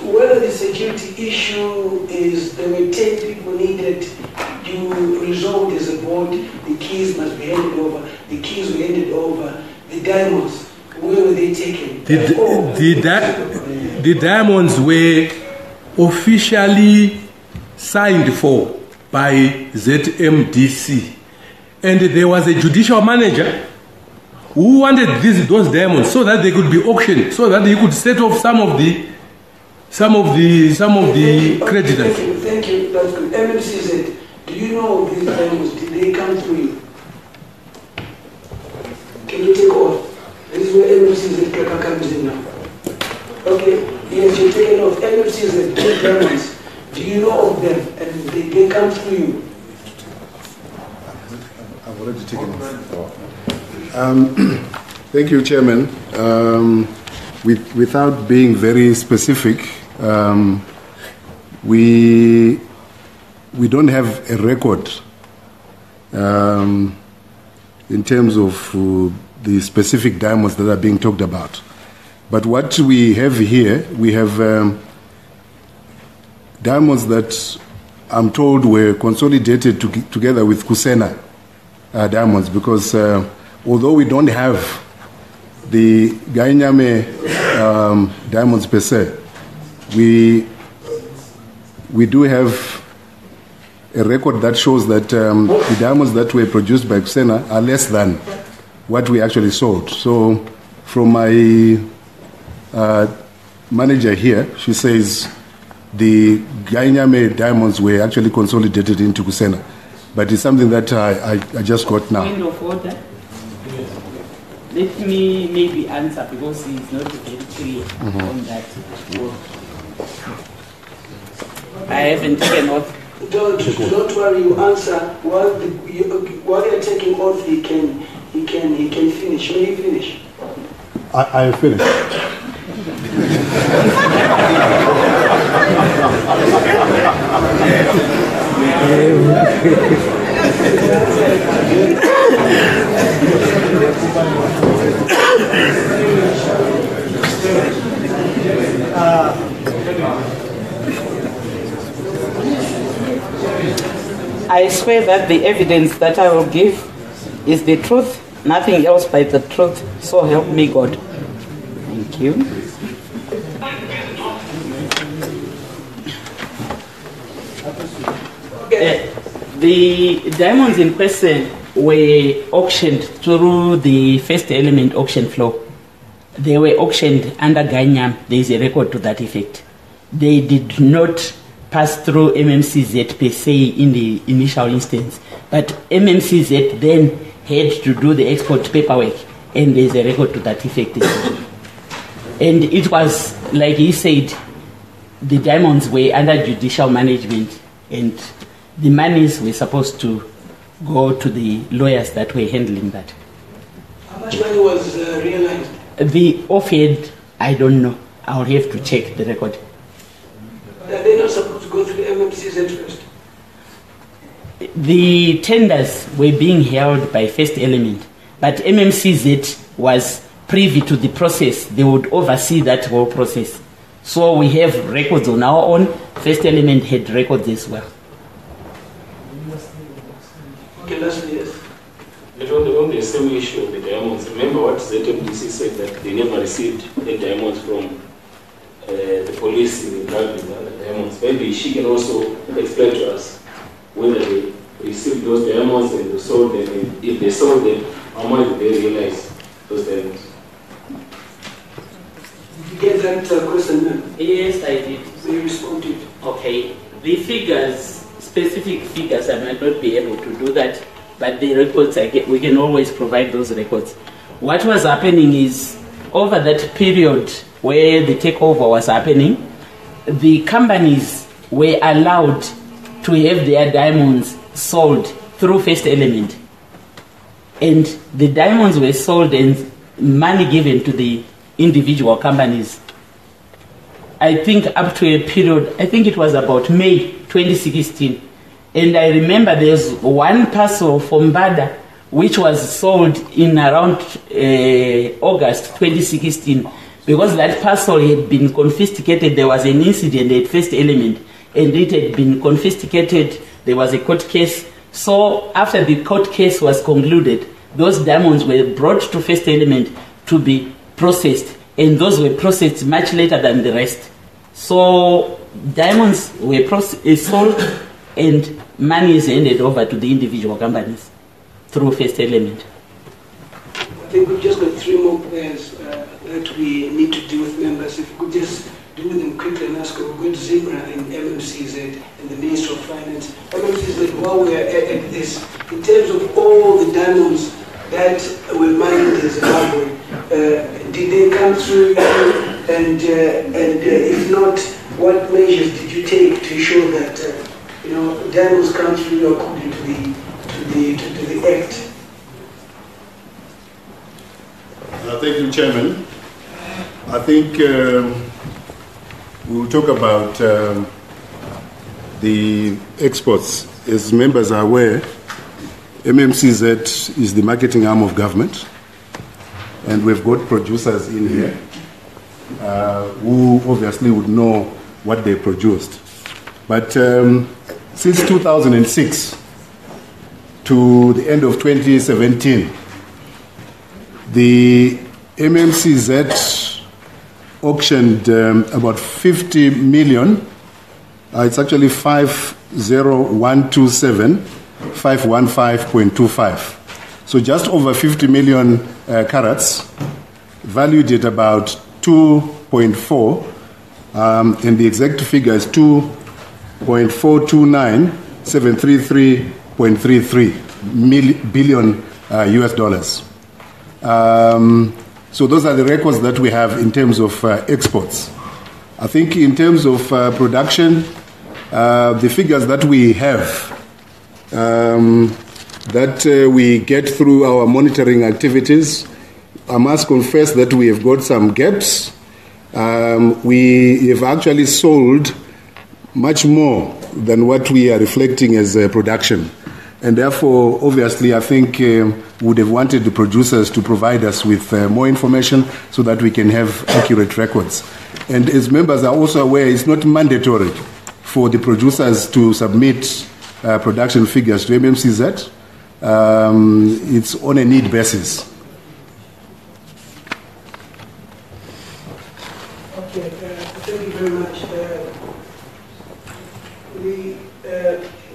Whether the security issue is there were 10 people needed, you resolved as a board, the keys must be handed over. The keys were handed over. The diamonds, where were they taken? The diamonds were officially signed for by ZMDC. And there was a judicial manager who wanted those diamonds so that they could be auctioned, so that he could set off some of the creditors. Thank you. That's good. MMCZ, do you know these diamonds? Did they come through you? Can you take off? This is where MMCZ comes in now. Okay, yes, you're taking off. MMCs and two diamonds. Do you know of them? And they come through you? I've already taken off. Thank you, Chairman. Without being very specific, we don't have a record in terms of the specific diamonds that are being talked about. But what we have here, we have diamonds that I'm told were consolidated together with Kusena diamonds, because although we don't have the Gainyame diamonds per se, we do have a record that shows that the diamonds that were produced by Kusena are less than what we actually sold. So from my manager here, she says the Gainyame diamonds were actually consolidated into Kusena. But it's something that I just got now. Point of order. Let me maybe answer, because it's not very clear on that. I haven't taken off. Don't worry, you answer. While you're taking off, he can finish. May he finish? I finished. I swear that the evidence that I will give is the truth, nothing else but the truth, so help me God. Thank you. The diamonds in question were auctioned through the first element auction floor. They were auctioned under Ganyam. There is a record to that effect. They did not pass through MMCZ per se in the initial instance, but MMCZ then had to do the export paperwork, and there's a record to that effect. And it was, like he said, the diamonds were under judicial management, and the monies were supposed to go to the lawyers that were handling that. How much money was realized? The offhand, I don't know. I'll have to check the record. Are they not supposed to go through MMCZ first? The tenders were being held by First Element, but MMCZ was privy to the process. They would oversee that whole process. So we have records on our own. First Element had records as well. Okay, lastly, yes. But on the same issue of the diamonds, remember what ZMDC said, that they never received the diamonds from the police in regard with the diamonds. Maybe she can also explain to us whether they received those diamonds and they sold them, and if they sold them, how much did they realize those diamonds? Did you get that question, ma'am? Yes, I did. So you responded. Okay. The figures, specific figures, I might not be able to do that, but the records, we can always provide those records. What was happening is, over that period where the takeover was happening, the companies were allowed to have their diamonds sold through First Element. And the diamonds were sold and money given to the individual companies. I think up to a period, I think it was about May 2016. And I remember there's one parcel from Bada which was sold in around August 2016. Because that parcel had been confiscated, there was an incident at First Element, and it had been confiscated. There was a court case. So after the court case was concluded, those diamonds were brought to First Element to be processed, and those were processed much later than the rest. So diamonds were sold, and money is handed over to the individual companies through First Element. I think we've just got 3 more players that we need to deal with, members. If we could just do them quickly and ask, we've got Zebra and MMCZ and the Minister of Finance. MMCZ, while we are at this, in terms of all the diamonds that were mined in Zimbabwe, did they come through you? And if not, what measures did you take to ensure that diamonds come through you according to the Act? Thank you, Chairman. I think we'll talk about the exports. As members are aware, MMCZ is the marketing arm of government, and we've got producers in here who obviously would know what they produced. But since 2006 to the end of 2017, the MMCZ auctioned about 50 million. It's actually 50127,515.25. So just over 50 million carats, valued at about 2.4, and the exact figure is 2.429733.33 billion US dollars. So those are the records that we have in terms of exports. I think in terms of production, the figures that we have, that we get through our monitoring activities, I must confess that we have got some gaps. We have actually sold much more than what we are reflecting as production. And therefore, obviously, I think we would have wanted the producers to provide us with more information so that we can have accurate records. And as members are also aware, it's not mandatory for the producers to submit production figures to MMCZ. It's on a need basis. Okay, thank you very much.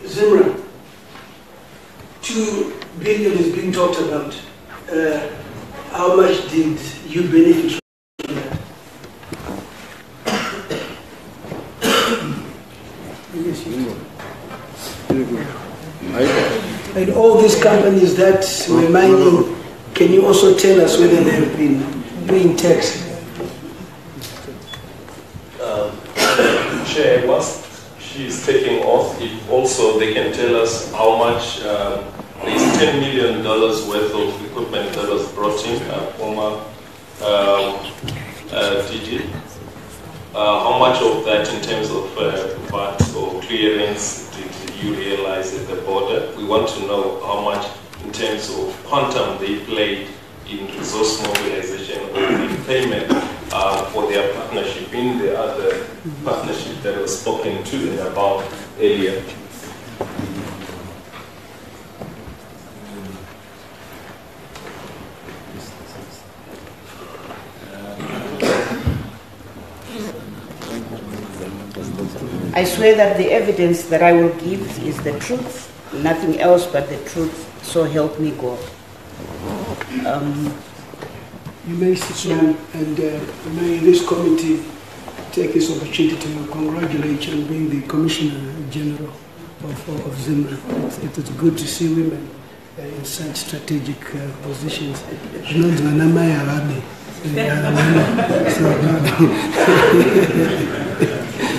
Zimra, 2 billion is being talked about. How much did you benefit from that? And all these companies that were mining, can you also tell us whether they have been paying tax? Chair, whilst she is taking off, if also they can tell us how much there is $10 million worth of equipment that was brought in, former DG. How much of that in terms of VAT or clearance did you realize at the border? We want to know how much in terms of quantum they played in resource mobilization or in payment for their partnership in the other partnership that was spoken to and about earlier. I swear that the evidence that I will give is the truth, nothing else but the truth, so help me God. You may sit down, and may this committee take this opportunity to congratulate you on being the Commissioner General of Zimra. It is good to see women in such strategic positions.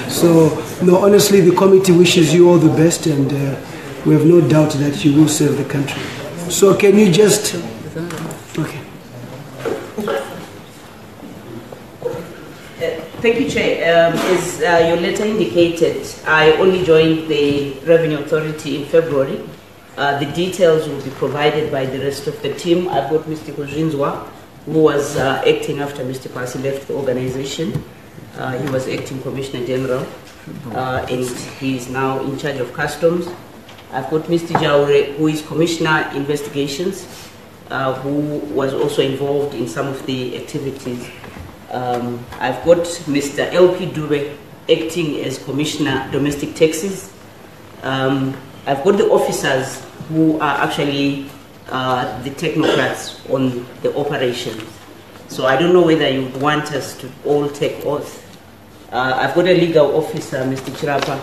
So, no, honestly, the committee wishes you all the best, and we have no doubt that you will serve the country. So, can you just... Okay. Thank you, Chair. As your letter indicated, I only joined the Revenue Authority in February. The details will be provided by the rest of the team. I've got Mr. Kuzinzwa, who was acting after Mr. Pasi left the organization. He was acting Commissioner General, and he is now in charge of Customs. I've got Mr. Jaure, who is Commissioner Investigations, who was also involved in some of the activities. I've got Mr. LP Dube, acting as Commissioner Domestic Taxes. I've got the officers who are actually the technocrats on the operations. So I don't know whether you want us to all take oath. I've got a legal officer, Mr. Chirapa,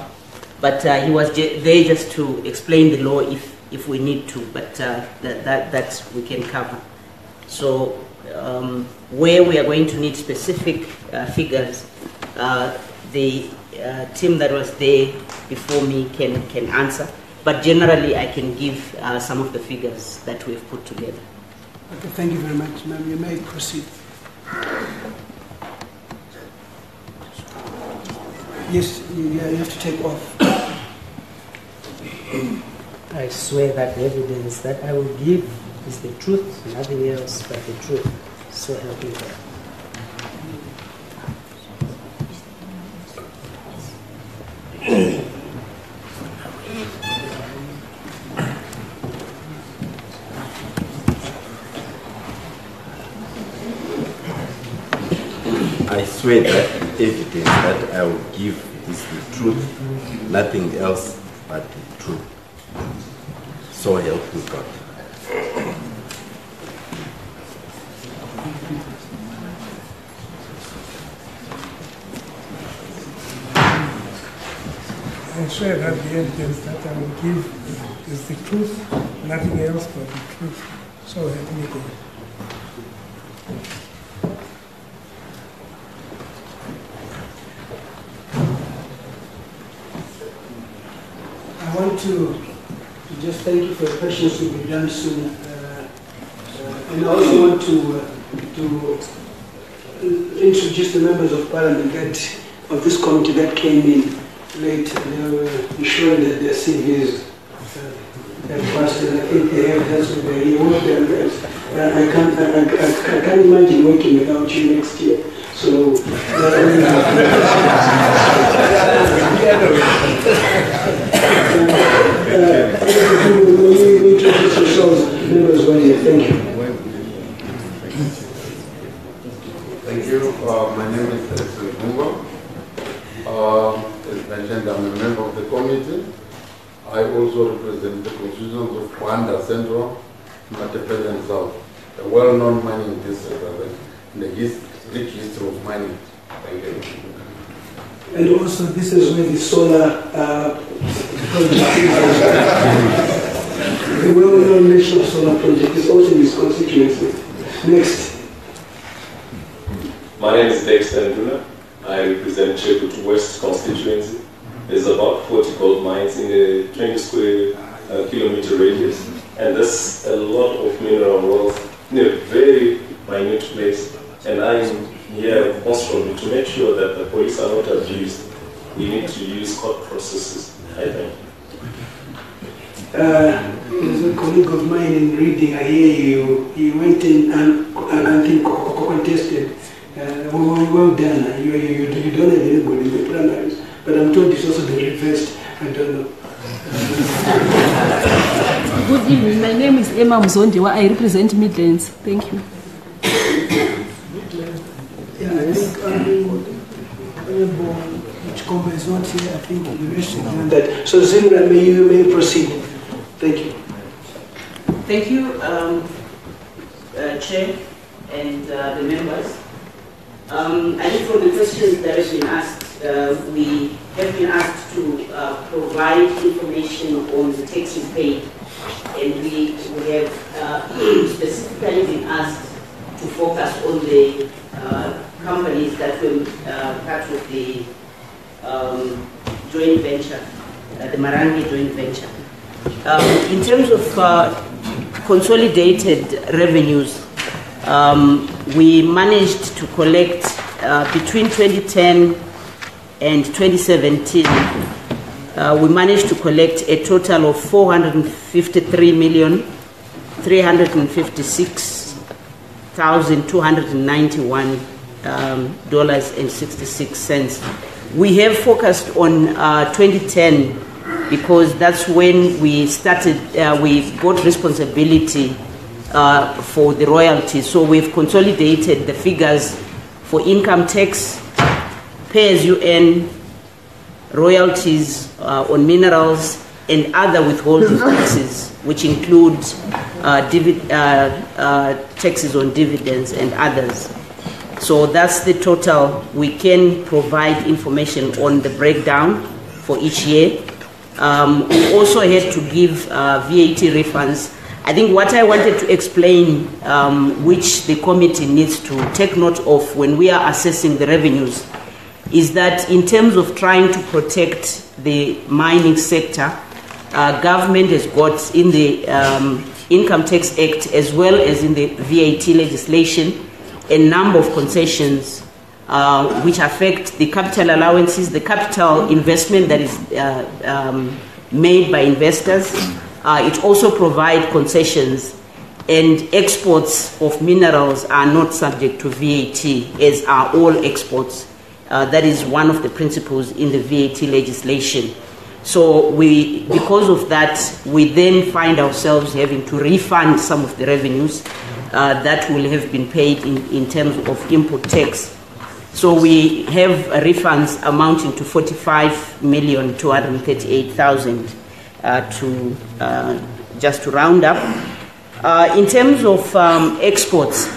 but he was there just to explain the law if we need to, but that we can cover. So where we are going to need specific figures, the team that was there before me can answer. But generally, I can give some of the figures that we've put together. Okay, thank you very much, ma'am. You may proceed. Yes, you have to take off. I swear that the evidence that I will give is the truth, nothing else but the truth. So help me God. I swear that evidence that I will give is the truth, nothing else but the truth. So help me God. I swear that the evidence that I will give is the truth, nothing else but the truth. So help me God. I want to just thank you for your patience to be done soon. And I also want to introduce the members of Parliament of this committee that came in late. They were ensuring that their CVs have passed, and I think they have. That's what they worked their best. I can't imagine working without you next year. So, introduce yourselves, members. Thank you. Thank you. My name is Francis Gudyanga. As mentioned, I'm a member of the committee. I also represent the constituents of Rwanda Central, Matepele and South, a well-known mining district in the rich history of mining. Thank you. And also, this is where the solar project the well-known national solar project is also in this constituency. Next. My name is Dexter. I represent Chairperson West constituency. There's about 40 gold mines in a 20 square kilometer radius, and there's a lot of mineral wealth in a very minute place. And I'm here constantly to make sure that the police are not abused. We need to use court processes, I think. There's a colleague of mine in reading, I hear you, he went in and I think contested. Well done. You don't have anybody in the primaries, but I'm told it's also the reversed. I don't know. Good evening. My name is Emma Mzondiwa. I represent Midlands. Thank you. Yeah, I think Chombo is not here. I think the rest of them that. So Zimra, you may proceed. Thank you. Thank you, Chair and the members. I think from the questions that have been asked, we have been asked to provide information on the taxes paid, and we have specifically been asked to focus on the companies that were part of the joint venture, the Marangi joint venture. In terms of consolidated revenues, we managed to collect between 2010 and 2017. We managed to collect a total of $453,356,291.66. We have focused on 2010 because that's when we started, we got responsibility for the royalties. So we've consolidated the figures for income tax, pay-as-you-earn, royalties on minerals, and other withholding taxes, which include taxes on dividends and others. So that's the total. We can provide information on the breakdown for each year. We also had to give VAT refunds I think what I wanted to explain, which the committee needs to take note of when we are assessing the revenues, is that in terms of trying to protect the mining sector, government has got in the Income Tax Act as well as in the VAT legislation a number of concessions which affect the capital allowances, the capital investment that is made by investors. It also provides concessions, and exports of minerals are not subject to VAT, as are all exports. That is one of the principles in the VAT legislation. So because of that, we then find ourselves having to refund some of the revenues that will have been paid in terms of import tax. So we have refunds amounting to 45,238,000 to just to round up. In terms of exports,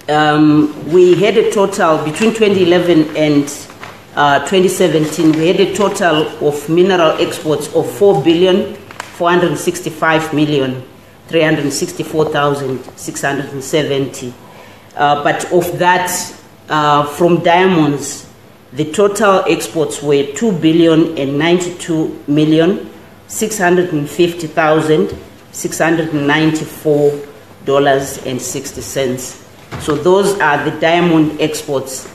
we had a total between 2011 and 2017. We had a total of mineral exports of 4,465,364,670. But of that, from diamonds, the total exports were $2,092,650,694.60. So those are the diamond exports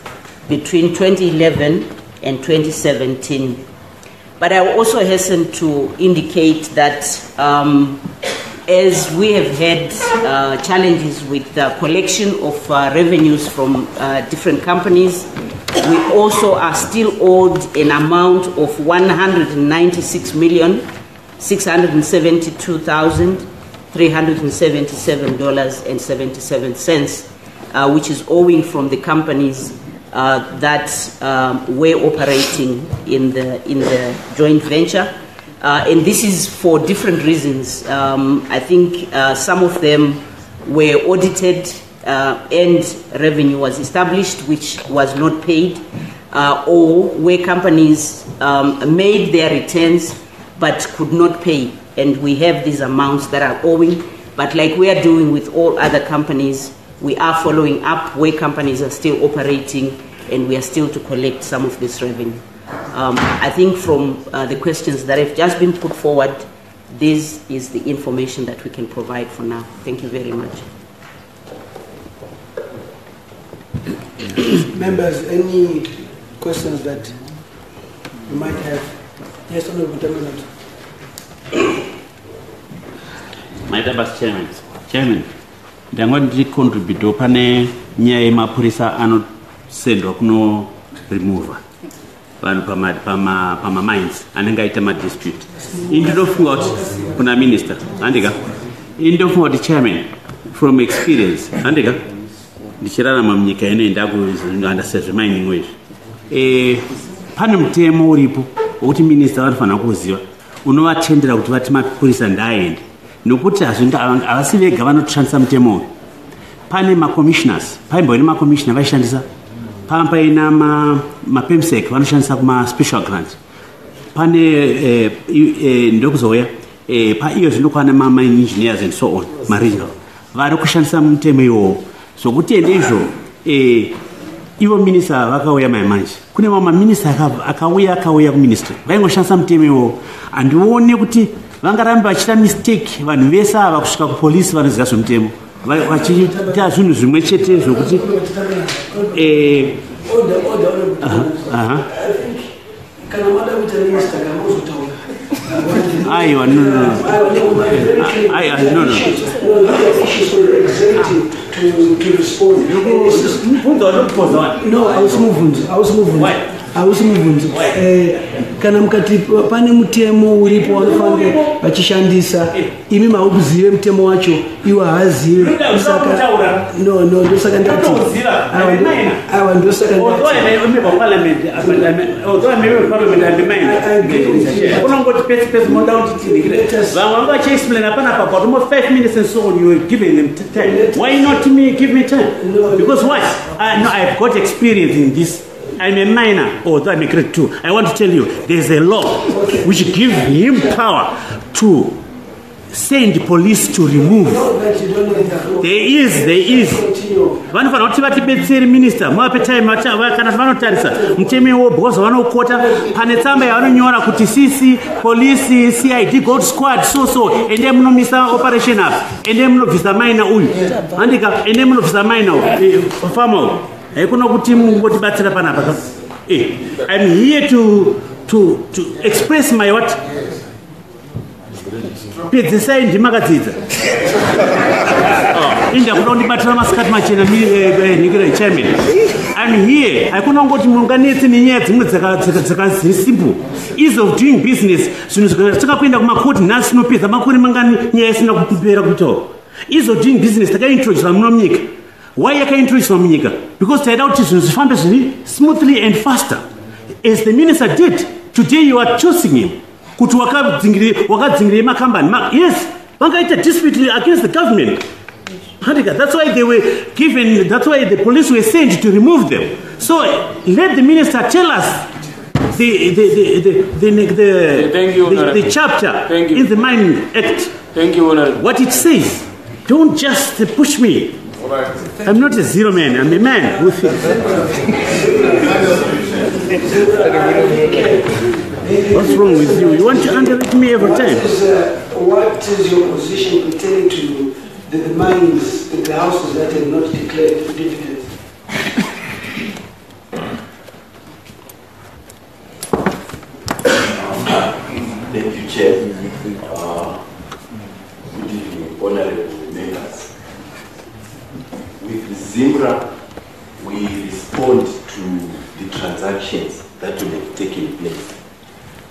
between 2011 and 2017. But I also hasten to indicate that as we have had challenges with the collection of revenues from different companies, we also are still owed an amount of $196,672,377.77, which is owing from the companies that were operating in the joint venture. And this is for different reasons. I think some of them were audited and revenue was established which was not paid, or where companies made their returns but could not pay. And we have these amounts that are owing, but like we are doing with all other companies, we are following up where companies are still operating, and we are still to collect some of this revenue. I think from the questions that have just been put forward, this is the information that we can provide for now. Thank you very much. Members, any questions that you might have? Yes, Honorable Temba. Madam Chairman, ndangoti contribute pane nyaya yemapurisa anosendwa kuno remova vanhu pama mines anenge aita madispute. Indinofunga kuti kuna minister handika, indinofunga kuti chairman from experience handika, ndichirarama munyika ino ndakuanda mining wezvi, pane mutemo uripo wokuti minister vanofanira kuziva unovatendera kuti vati mapurisa ndaende, nokuti havasi vega vanotoshandisa mutemo uyu. Pane macommissioners, paimbori macommissioner vaishandisa, paina mapemsec vanoshandisa kuma special grant, pane ndokuzouya paiyo zvinokwana mine engineers and so on, maregional vari kushandisa mutemo iwowo. So kuti ende izvo ivo minister vakauya manje, kune mamwe minister akauya kuministry vaingoshandisa mutemo iwowo. Handione kuti vangaramba vachita mistake vanhu vese ava kusvika kupolisi vanoziva zvomutemo vachiita zvinhu zvimwe chete zvokuti aiwa no. Hausimubvunzo. Kana mukati pane mutemo uripo wanofanira vachishandisa, imi maukuzive mutemo wacho, iwo haazive. Ndosaka ndati awa ndosaka Why not me? Give me time. Because what? No, I've got experience in this. I'm a minor, although I'm a grade 2. I want to tell you, there's a law which gives him power to send police to remove. There is. Vanofanira kuti vatibetsere minister muvape time kana vanotarisa mutemo webhoza vanokota pane tsamba yavanonyora kuti sisi polisi CID gold squad so ende munomisa operation up ende munobvisa maina uyu handika ende munobvisa maina farmer haikona kuti mungotibatsira panapa. I'm here to express my what? Pedzisai ndimakadzidza. Inda kuda kundibatira masikati machena nikira chairman. I'm here. Haikona ngoti munganetse nenyaya dzimwe dzakasimple. Ease of doing business. Zvinhu zvakakuenda kumakoti nhasi tinopedza makore mangani nyaya isina kupera kuitaura. Ease of doing business takaintroduce munyika. Why yakaintroduce munyika? Because taida kuti zvinhu zvifambe zviri smoothly and faster. As the minister did, today you are choosing him. Kuti wakadzingire makambani. Yes, vangaita dispute against the government. That's why they were given, that's why the police were sent to remove them. So let the minister tell us the chapter in the Mining Act. Thank you, Honorable. What it says. Don't just push me. I'm not a zero man, I'm a man with What's wrong with you? You want to underrate me every time? What is your position pertaining to the mines, the houses that have not declared dividends? Thank you, Chair. Good evening, honorable members. With Zimra, we respond to the transactions that will have taken place.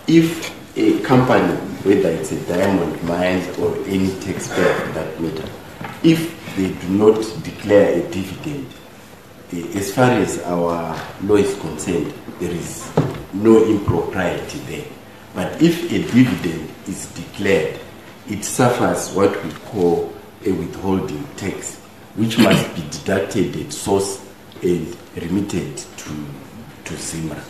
If a company, whether it's a diamond mine or any taxpayer for that matter, if they do not declare a dividend, as far as our law is concerned, there is no impropriety there. But if a dividend is declared, it suffers what we call a withholding tax, which must be deducted at source and remitted to Zimra.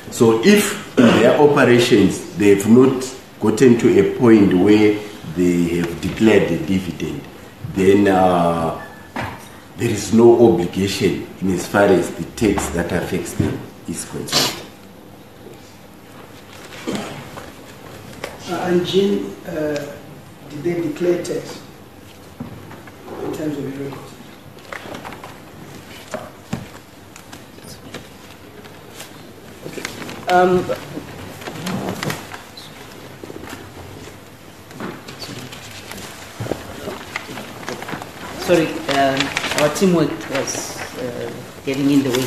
So if in their operations they have not gotten to a point where they have declared the dividend, then there is no obligation in as far as the tax that affects them is concerned. And Jean, did they declare tax in terms of your records? Sorry, our teamwork was getting in the way.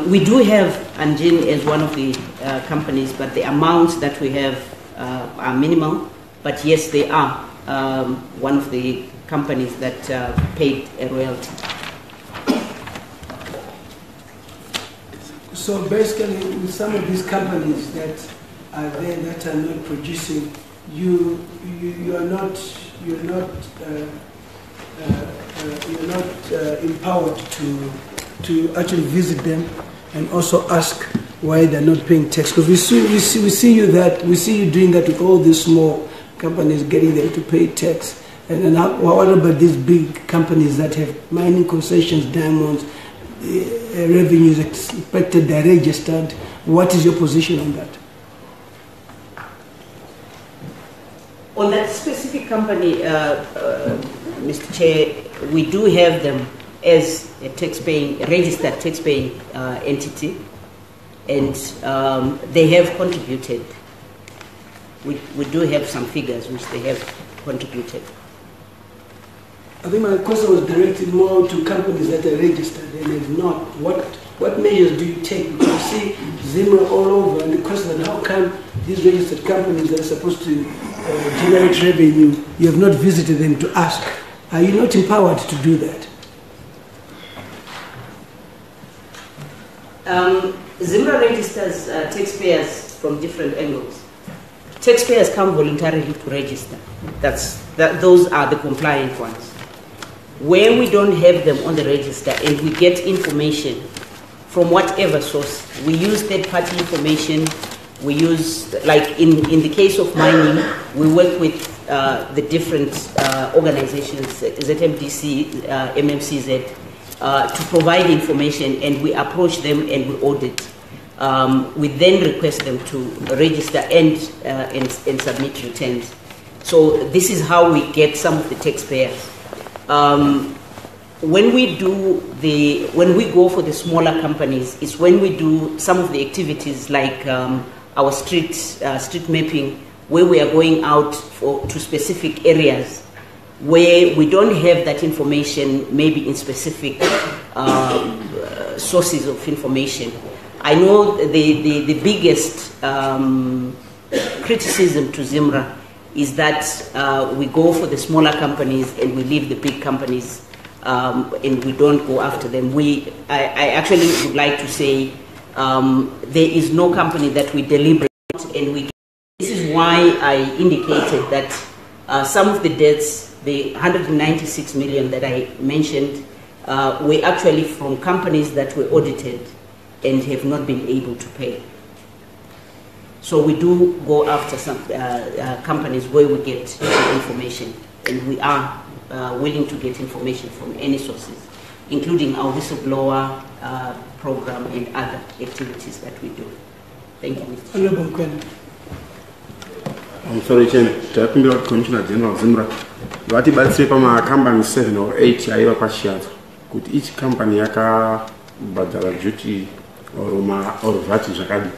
We do have Anjin as one of the companies, but the amounts that we have are minimal. But yes, they are one of the companies that paid a royalty. So basically, with some of these companies that are there that are not producing, you are not empowered to actually visit them and also ask why they're not paying tax. Because we see you doing that with all these small companies, getting them to pay tax. And then what about these big companies that have mining concessions, diamonds, revenues expected, they're registered? What is your position on that? On that specific company, Mr. Chair, we do have them as a registered tax-paying entity, and they have contributed. We do have some figures which they have contributed. I think my question was directed more to companies that are registered and if not. What measures do you take? Because you see Zimra all over, and the question is how come these registered companies that are supposed to generate revenue, you have not visited them to ask? Are you not empowered to do that? Zimra registers taxpayers from different angles. Taxpayers come voluntarily to register. Those are the compliant ones. Where we don't have them on the register and we get information from whatever source, we use third-party information We use, like in the case of mining, we work with the different organizations, ZMDC, MMCZ, to provide information, and we approach them and we audit. We then request them to register and submit returns. So this is how we get some of the taxpayers. When we go for the smaller companies, it's when we do some of the activities like our street mapping, where we are going out to specific areas where we don't have that information, maybe in specific sources of information. I know the biggest criticism to Zimra is that we go for the smaller companies and we leave the big companies and we don't go after them. I actually would like to say there is no company that we deliberate and we. This is why I indicated that some of the debts, the 196 million that I mentioned, were actually from companies that were audited and have not been able to pay. So we do go after some companies where we get information, and we are willing to get information from any sources, including our whistleblower program and other activities that we do. Thank you, Mr. Chairman. I'm sorry, Chairman. Talking about Commissioner General Zimra, what about say from company 7 or 8 aiwa pashiazo? Could each company yaka badala duty or VAT zakadi?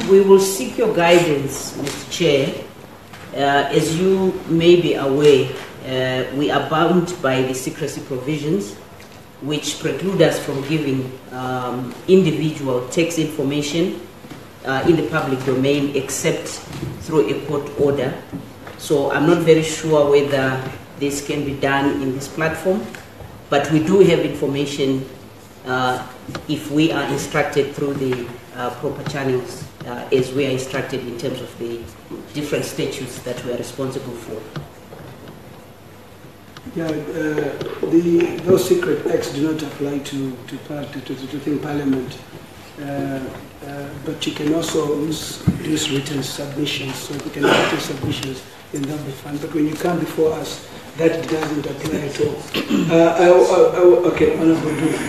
We will seek your guidance, Mr. Chair. As you may be aware, we are bound by the secrecy provisions which preclude us from giving individual tax information in the public domain except through a court order. So I'm not very sure whether this can be done in this platform, but we do have information if we are instructed through the proper channels as we are instructed in terms of the different statutes that we are responsible for. Yeah, those secret acts do not apply to Parliament, but you can also use written submissions, so you can do written submissions and that'll be fine. But when you come before us, that doesn't apply at all. Okay, Honourable Duke.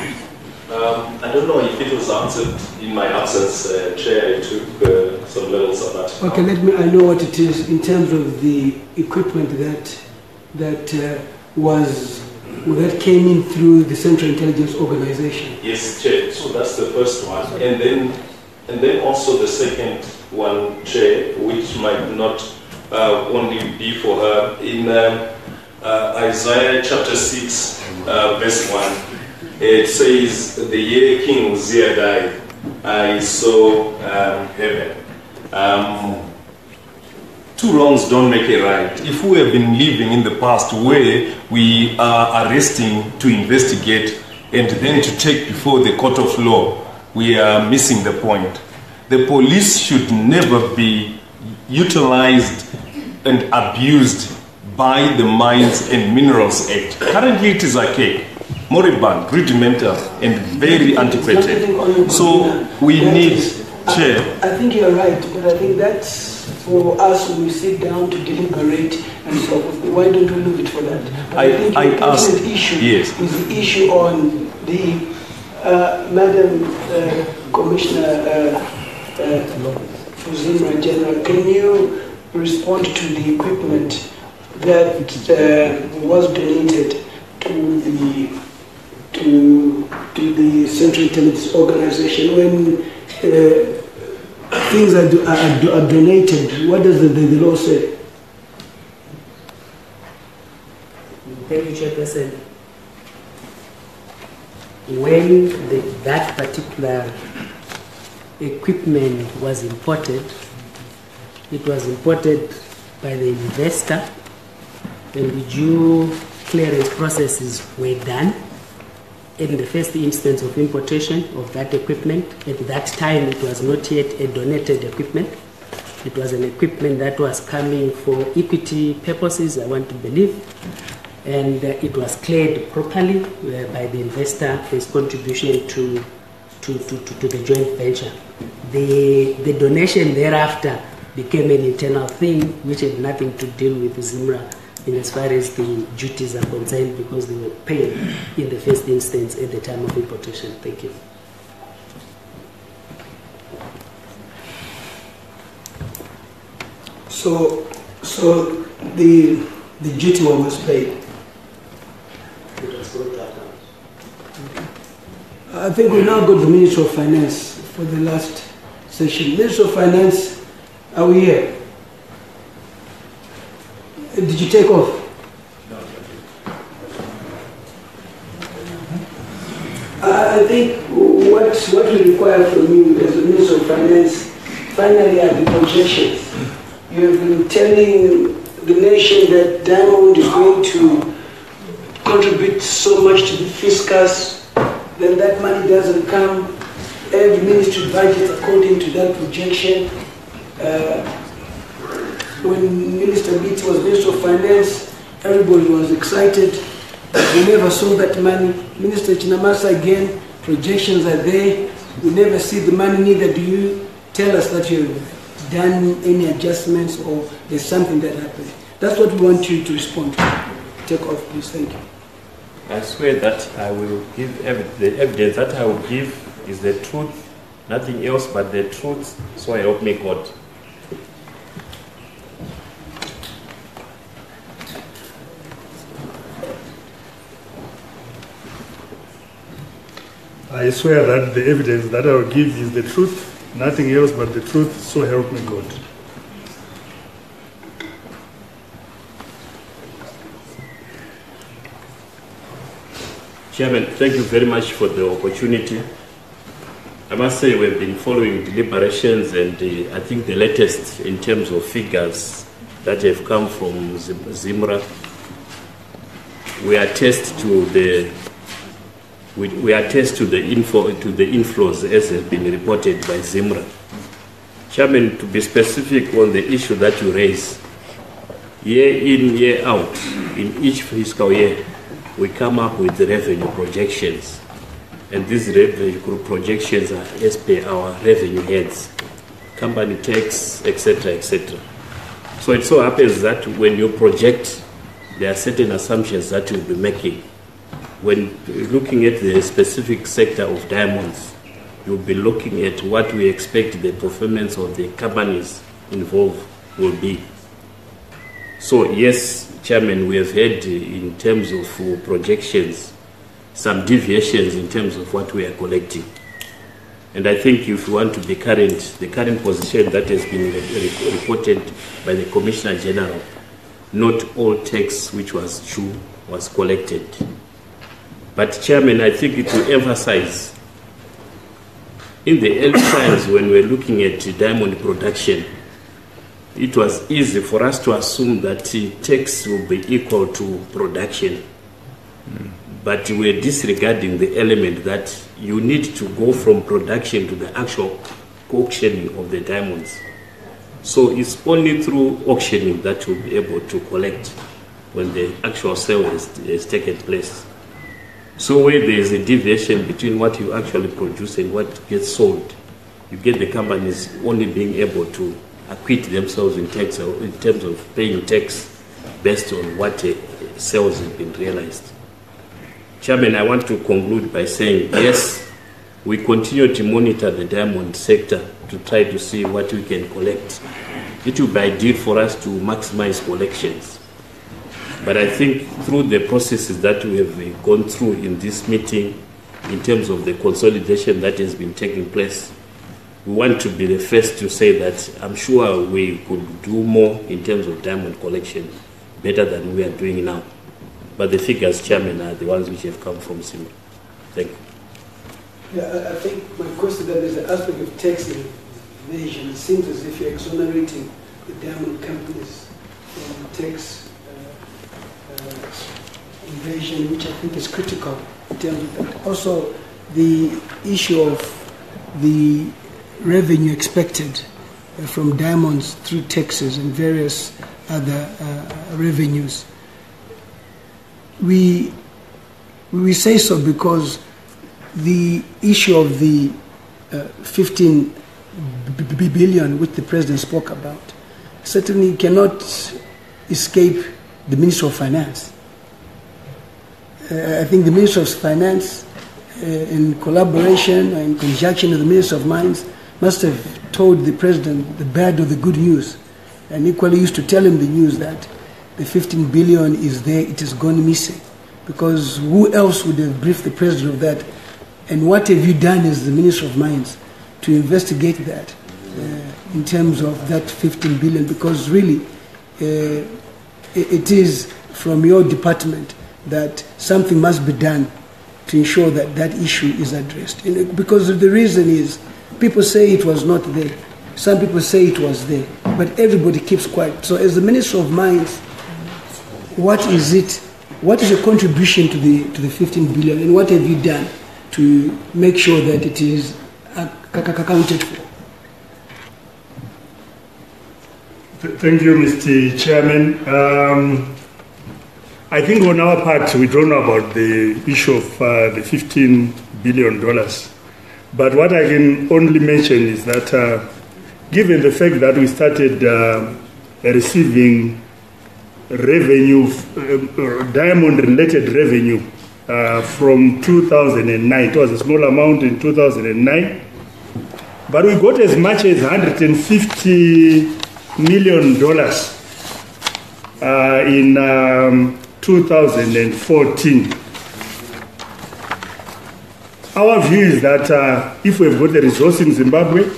I don't know if it was answered in my absence, Chair. I took some levels of that. Okay, I know what it is in terms of the equipment that came in through the Central Intelligence Organization. Yes, Chair. So that's the first one, and then also the second one, Chair, which might not only be for her in Isaiah chapter 6, verse 1. It says, the year King Uzziah died, I saw heaven. Two wrongs don't make a right. If we have been living in the past where we are arresting to investigate and then to take before the court of law, we are missing the point. The police should never be utilized and abused by the Mines and Minerals Act. Currently it is archaic, moribund, rudimental, and very antiquated. So we need, Chair. I think you're right, but I think that's for us when we sit down to deliberate and so forth. Why don't we leave it for that? But I think the important issue is the issue on the Madam Commissioner Zimra General. Can you respond to the equipment that was donated to the Central Intelligence Organization when things are donated? What does the law say? Thank you, Chairperson. When that particular equipment was imported, it was imported by the investor, and the due clearance processes were done. In the first instance of importation of that equipment, at that time it was not yet a donated equipment. It was an equipment that was coming for equity purposes, I want to believe. and it was cleared properly by the investor, his contribution to the joint venture. The donation thereafter became an internal thing which had nothing to do with Zimra in as far as the duties are concerned, because they were paid in the first instance at the time of importation. Thank you. So the duty was paid. I think we now got the Minister of Finance for the last session. Minister of Finance, are we here? Did you take off? I think what we require from you as the Minister of Finance finally are the projections. You have been telling the nation that Diamond is going to contribute so much to the fiscus, then that money doesn't come. Every ministry budgets according to that projection. When Minister Biti was Minister of Finance, everybody was excited. We never saw that money. Minister Chinamasa again, projections are there. We never see the money, neither do you tell us that you've done any adjustments or there's something that happened. That's what we want you to respond to. Take off, please. Thank you. I swear that I will give the evidence that I will give is the truth, nothing else but the truth, so help me God. I swear that the evidence that I will give is the truth, nothing else but the truth, so help me God. Chairman, thank you very much for the opportunity. I must say we've been following deliberations, and I think the latest in terms of figures that have come from Zimra, we attest to the inflows as have been reported by Zimra. Chairman, to be specific on the issue that you raise, year in, year out, in each fiscal year, we come up with the revenue projections. And these revenue projections are as per our revenue heads, company tax, etc., etc. So it so happens that when you project, there are certain assumptions that you'll be making. When looking at the specific sector of diamonds, you'll be looking at what we expect the performance of the companies involved will be. So yes, Chairman, we have had in terms of projections some deviations in terms of what we are collecting. And I think if you want to be current, the current position that has been reported by the Commissioner General, not all tax which was due was collected. But Chairman, I think it will emphasize, in the early times when we were looking at diamond production, it was easy for us to assume that tax will be equal to production. But we're disregarding the element that you need to go from production to the actual auctioning of the diamonds. So it's only through auctioning that you'll be able to collect when the actual sale has taken place. So where there is a deviation between what you actually produce and what gets sold, you get the companies only being able to acquit themselves in tax, in terms of paying tax based on what sales have been realized. Chairman, I want to conclude by saying, yes, we continue to monitor the diamond sector to try to see what we can collect. It will be ideal for us to maximize collections. But I think through the processes that we have gone through in this meeting, in terms of the consolidation that has been taking place, we want to be the first to say that I'm sure we could do more in terms of diamond collection, better than we are doing now. But the figures, Chairman, are the ones which have come from Zimra. Thank you. Yeah, I think my question that is the aspect of tax evasion. It seems as if you're exonerating the diamond companies from tax invasion, which I think is critical in terms of that. Also, the issue of the revenue expected from diamonds through taxes and various other revenues. we say so because the issue of the 15 billion which the President spoke about certainly cannot escape the Minister of Finance. I think the Minister of Finance, in collaboration and in conjunction with the Minister of Mines, must have told the President the bad or the good news, and equally used to tell him the news that the 15 billion is there, it has gone missing. Because who else would have briefed the President of that? And what have you done as the Minister of Mines to investigate that in terms of that 15 billion? Because really, it is from your department that something must be done to ensure that that issue is addressed. Because the reason is, people say it was not there. Some people say it was there. But everybody keeps quiet. So as the Minister of Mines, what is it? What is your contribution to the 15 billion? And what have you done to make sure that it is accounted for? Thank you, Mr. Chairman. I think on our part, we don't know about the issue of the $15 billion. But what I can only mention is that given the fact that we started receiving revenue, diamond-related revenue from 2009, it was a small amount in 2009, but we got as much as $150 million in 2014. Our view is that if we've got the resource in Zimbabwe,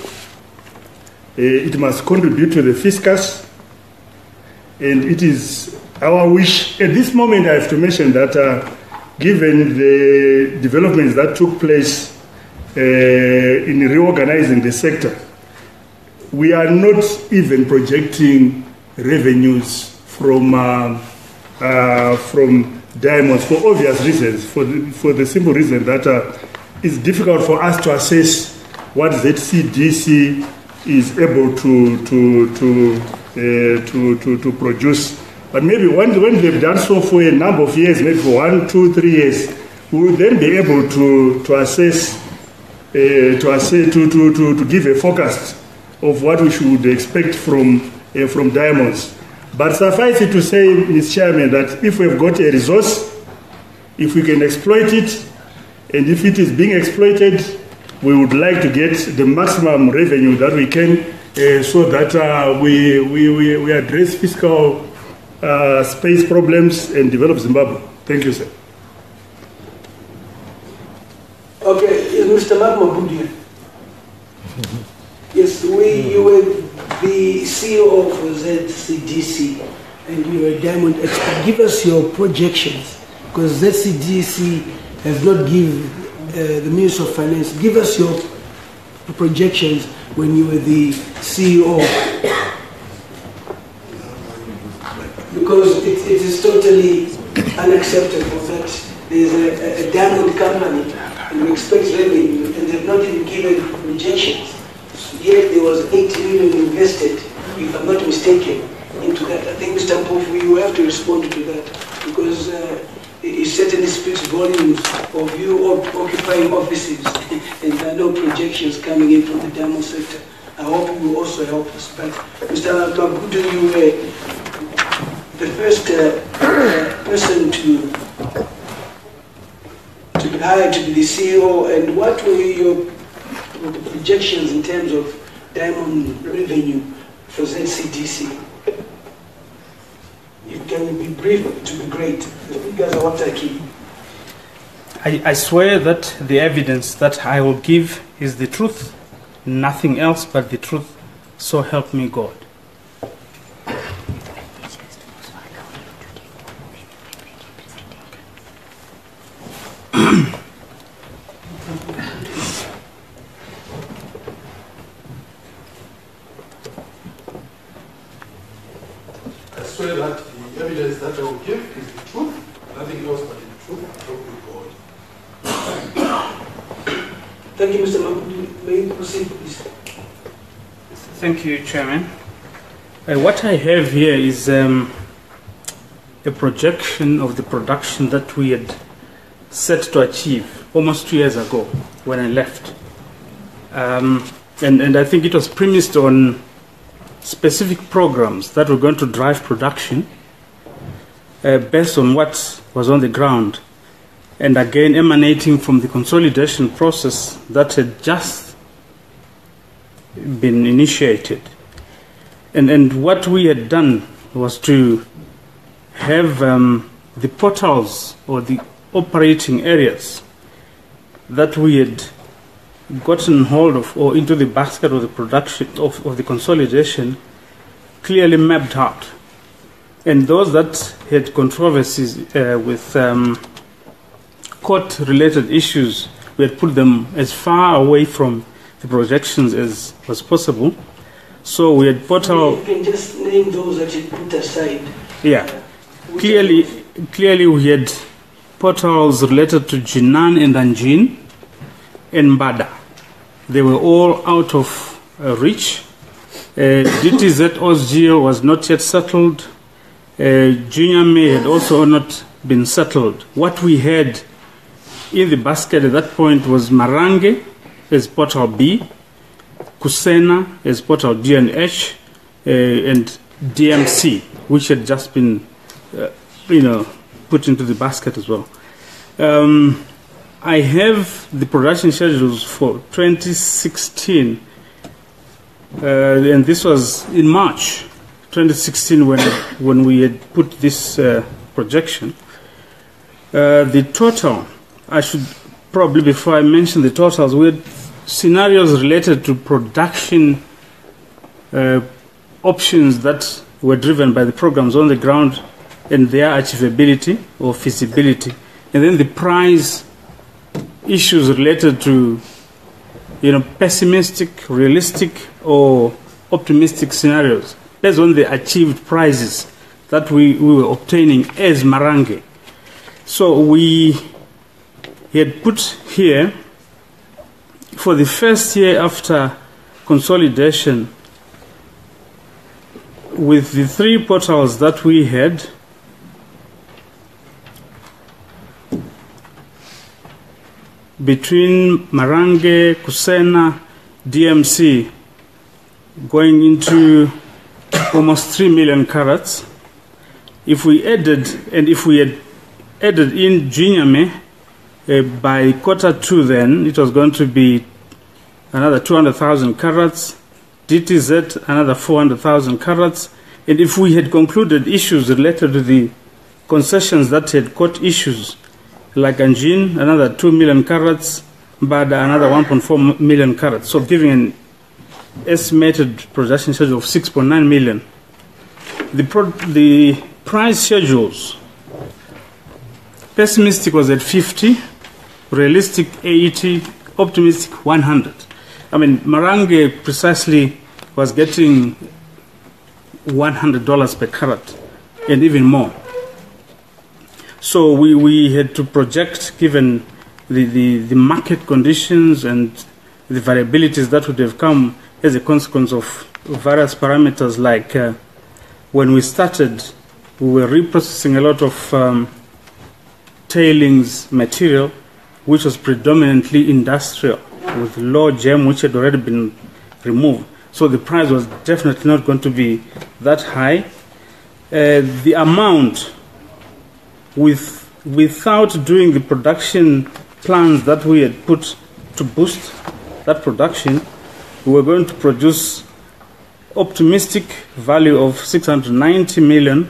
it must contribute to the fiscus, and it is our wish. At this moment, I have to mention that given the developments that took place in reorganizing the sector, we are not even projecting revenues from diamonds for obvious reasons, for the simple reason that it's difficult for us to assess what ZCDC is able to produce. But maybe when they've done so for a number of years, maybe for 1, 2, 3 years, we will then be able to assess, to give a forecast of what we should expect from diamonds. But suffice it to say, Mr. Chairman, that if we've got a resource, if we can exploit it, and if it is being exploited, we would like to get the maximum revenue that we can, so that we address fiscal space problems and develop Zimbabwe. Thank you, sir. Okay, Mr. Magmabudia. Yes, you were the CEO of ZCDC and you were a diamond expert. Give us your projections, because ZCDC has not given the Minister of Finance. Give us your projections when you were the CEO. Because it is totally unacceptable that there is a diamond company and we expect revenue and they have not even given projections. Yet there was 80 million invested, if I'm not mistaken, into that. I think Mr. Mpofu, you have to respond to that, because it certainly speaks volumes of you occupying offices and there are no projections coming in from the diamond sector. I hope you will also help us. But Mr. Magudu, you were the first person to be hired to be the CEO, and what were your projections in terms of diamond revenue for ZCDC? You can be brief to be great. The figures are what I keep. I swear that the evidence that I will give is the truth, nothing else but the truth, so help me God. I swear that the evidence that I will give is the truth, nothing else but the truth. Help me God. Thank you, Mr. Magudu. May you proceed, please? Thank you, Chairman. What I have here is a projection of the production that we had set to achieve almost 2 years ago when I left. And I think it was premised on specific programs that were going to drive production based on what was on the ground, and again emanating from the consolidation process that had just been initiated. And what we had done was to have the portals or the operating areas that we had gotten hold of or into the basket of the production of the consolidation clearly mapped out. And those that had controversies with court-related issues, we had put them as far away from the projections as was possible. So we had portal. You can just name those that you put aside. Yeah, clearly we had portals related to Jinan and Anjin and Mbada. They were all out of reach. DTZ Osgeo was not yet settled. Jinyame had also not been settled. What we had in the basket at that point was Marange as portal B, Kusena as portal D and H, and DMC, which had just been put into the basket as well. I have the production schedules for 2016, and this was in March 2016 when we had put this projection. The total, I should probably, before I mention the totals, we had scenarios related to production options that were driven by the programs on the ground and their achievability or feasibility, and then the price issues related to pessimistic, realistic, or optimistic scenarios based on the achieved prices that we were obtaining as Marange. So we had put here for the first year after consolidation, with the 3 portals that we had, between Marange, Kusena, DMC, going into almost 3 million carats. If we added, and if we had added in Jinyame, by Q2 then, it was going to be another 200,000 carats, DTZ another 400,000 carats, and if we had concluded issues related to the concessions that had caught issues, like Anjin, another 2 million carats, Mbada, another 1.4 million carats, so giving an estimated production schedule of 6.9 million. The price schedules, pessimistic was at 50, realistic 80, optimistic 100. I mean, Marange precisely was getting $100 per carat and even more. So we had to project, given the market conditions and the variabilities that would have come as a consequence of various parameters, like when we started, we were reprocessing a lot of tailings material, which was predominantly industrial, with low gem, which had already been removed. So the price was definitely not going to be that high. The amount, without doing the production plans that we had put to boost that production, we were going to produce optimistic value of 690 million,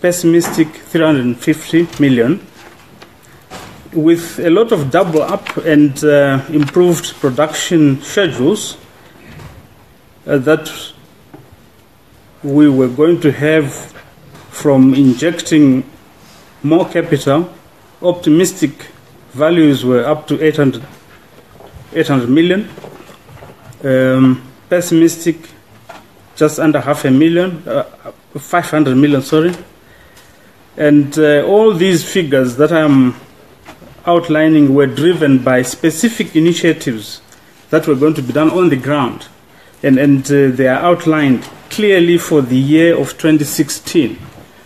pessimistic 350 million, with a lot of double up and improved production schedules that we were going to have from injecting more capital. Optimistic values were up to 800 million, pessimistic just under 500 million, sorry. And all these figures that I'm outlining were driven by specific initiatives that were going to be done on the ground, and they are outlined clearly for the year of 2016.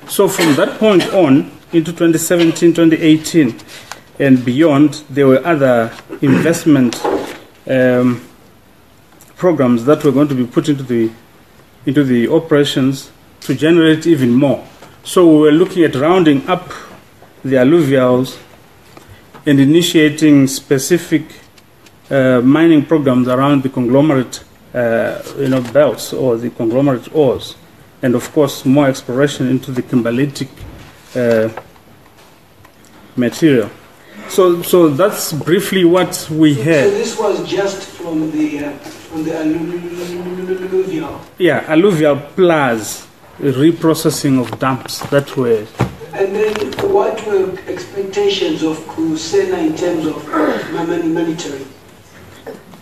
So from that point on, into 2017, 2018, and beyond, there were other investment programs that were going to be put into the operations to generate even more. So we were looking at rounding up the alluvials and initiating specific mining programs around the conglomerate belts or the conglomerate ores, and of course more exploration into the kimberlitic material. So that's briefly what we had. So this was just from the alluvial. Yeah, alluvial plus reprocessing of dumps that were. And then what were expectations of Kusena in terms of monetary?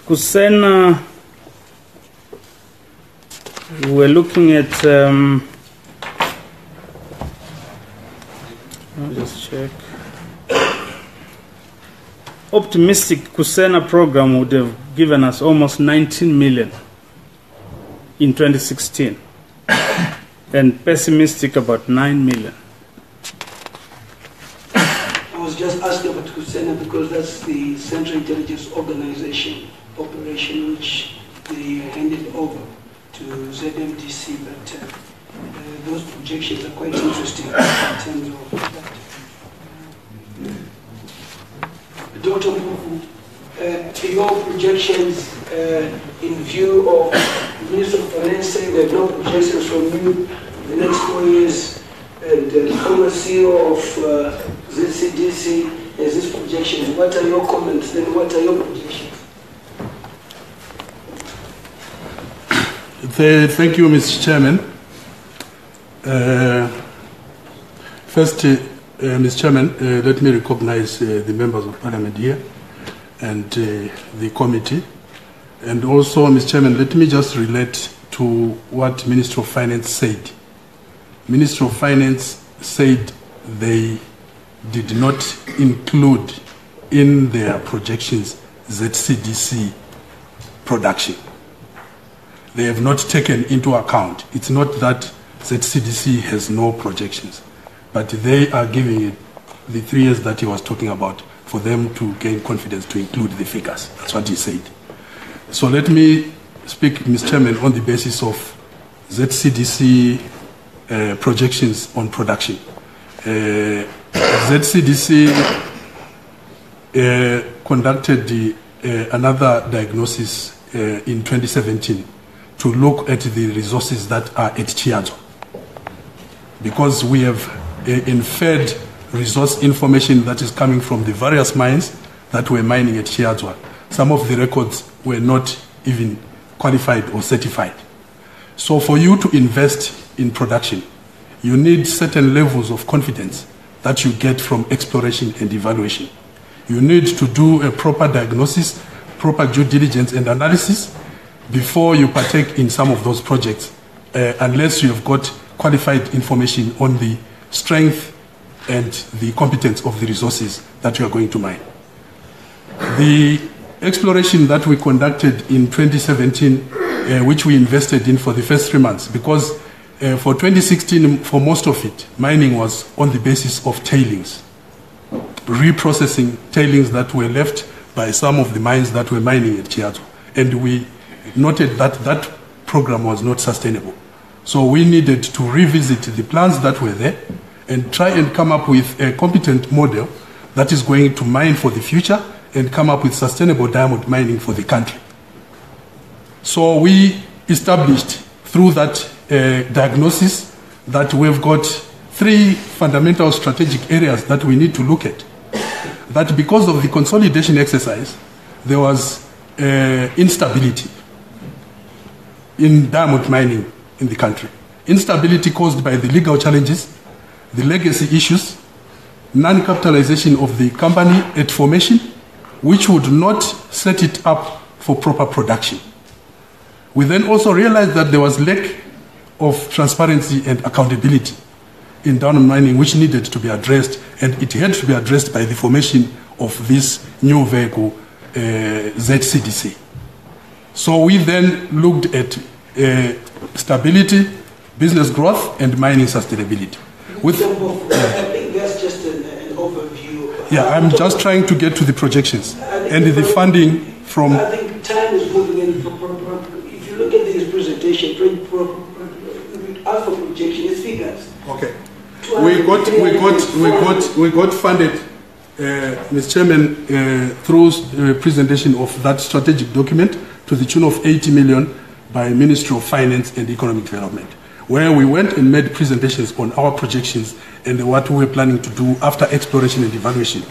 Kusena, we're looking at. I'll just check. Optimistic Kusena program would have given us almost 19 million in 2016, and pessimistic about 9 million. I was just asking about Kusena because that's the Central Intelligence Organization operation which they handed over to ZMDC, but those projections are quite interesting in terms of that. Dr. Mpofu, your projections in view of the Minister of Finance saying there are no projections from you in the next 4 years, and the former CEO of ZCDC has these projections. What are your comments then? What are your projections? Thank you, Mr. Chairman. First, Mr. Chairman, let me recognize the members of Parliament here and the committee. And also, Mr. Chairman, let me just relate to what Minister of Finance said. Minister of Finance said they did not include in their projections ZCDC production. They have not taken into account. It's not that ZCDC has no projections, but they are giving it the 3 years that he was talking about for them to gain confidence to include the figures. That's what he said. So let me speak, Mr. Chairman, on the basis of ZCDC projections on production. ZCDC conducted another diagnosis in 2017 to look at the resources that are at Chiadzwa, because we have inferred resource information that is coming from the various mines that were mining at Chiadzwa. Some of the records were not even qualified or certified. So for you to invest in production, you need certain levels of confidence that you get from exploration and evaluation. You need to do a proper diagnosis, proper due diligence and analysis before you partake in some of those projects, unless you have got qualified information on the strength and the competence of the resources that you are going to mine. The exploration that we conducted in 2017, which we invested in for the first 3 months, because for 2016, for most of it, mining was on the basis of tailings, reprocessing tailings that were left by some of the mines that were mining at Chiadzwa. And we noted that that program was not sustainable. So we needed to revisit the plans that were there and try and come up with a competent model that is going to mine for the future and come up with sustainable diamond mining for the country. So we established through that diagnosis that we've got 3 fundamental strategic areas that we need to look at. That because of the consolidation exercise, there was instability in diamond mining in the country. Instability caused by the legal challenges, the legacy issues, non-capitalization of the company at formation, which would not set it up for proper production. We then also realized that there was lack of transparency and accountability in diamond mining, which needed to be addressed, and it had to be addressed by the formation of this new vehicle, ZCDC. So we then looked at stability, business growth, and mining sustainability. With, I think that's just an overview. Yeah, I'm just trying to get to the projections and the funding from. I think time is moving in. If you look at this presentation, as for projection, it's figures. Okay. We got funded, Mr. Chairman, through presentation of that strategic document to the tune of 80 million by Ministry of Finance and Economic Development, where we went and made presentations on our projections and what we were planning to do after exploration and evaluation.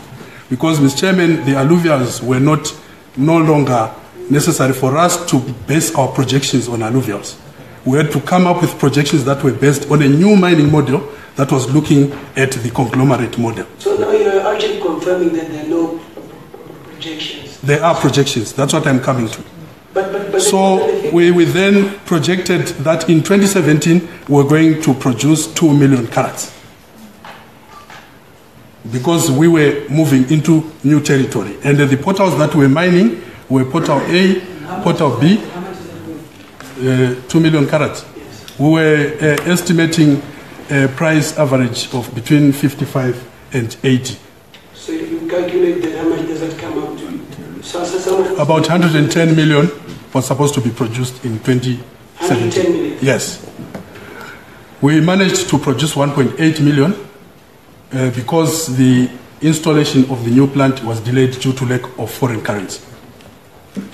Because, Mr. Chairman, the alluvials were no longer necessary for us to base our projections on alluvials. We had to come up with projections that were based on a new mining model that was looking at the conglomerate model. So now you're actually confirming that there are no projections? There are projections. That's what I'm coming to. So we then projected that in 2017 we're going to produce 2 million carats, because we were moving into new territory. And the portals that we're mining were portal A, portal B, 2 million carats. We were estimating a price average of between 55 and 80. So if you calculate that, how much does that come out to? About 110 million was supposed to be produced in 2017. 110 million? Yes. We managed to produce 1.8 million because the installation of the new plant was delayed due to lack of foreign currency.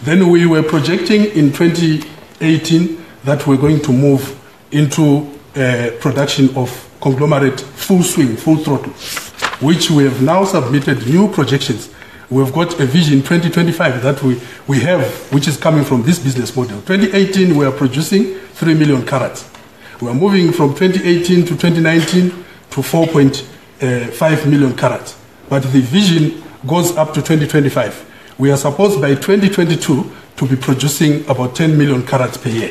Then we were projecting in 2018 that we're going to move into production of conglomerate full swing, full throttle, which we have now submitted new projections. We've got a vision 2025 that we have, which is coming from this business model. 2018, we are producing 3 million carats. We are moving from 2018 to 2019 to 4.5 million carats. But the vision goes up to 2025. We are supposed by 2022 to be producing about 10 million carats per year.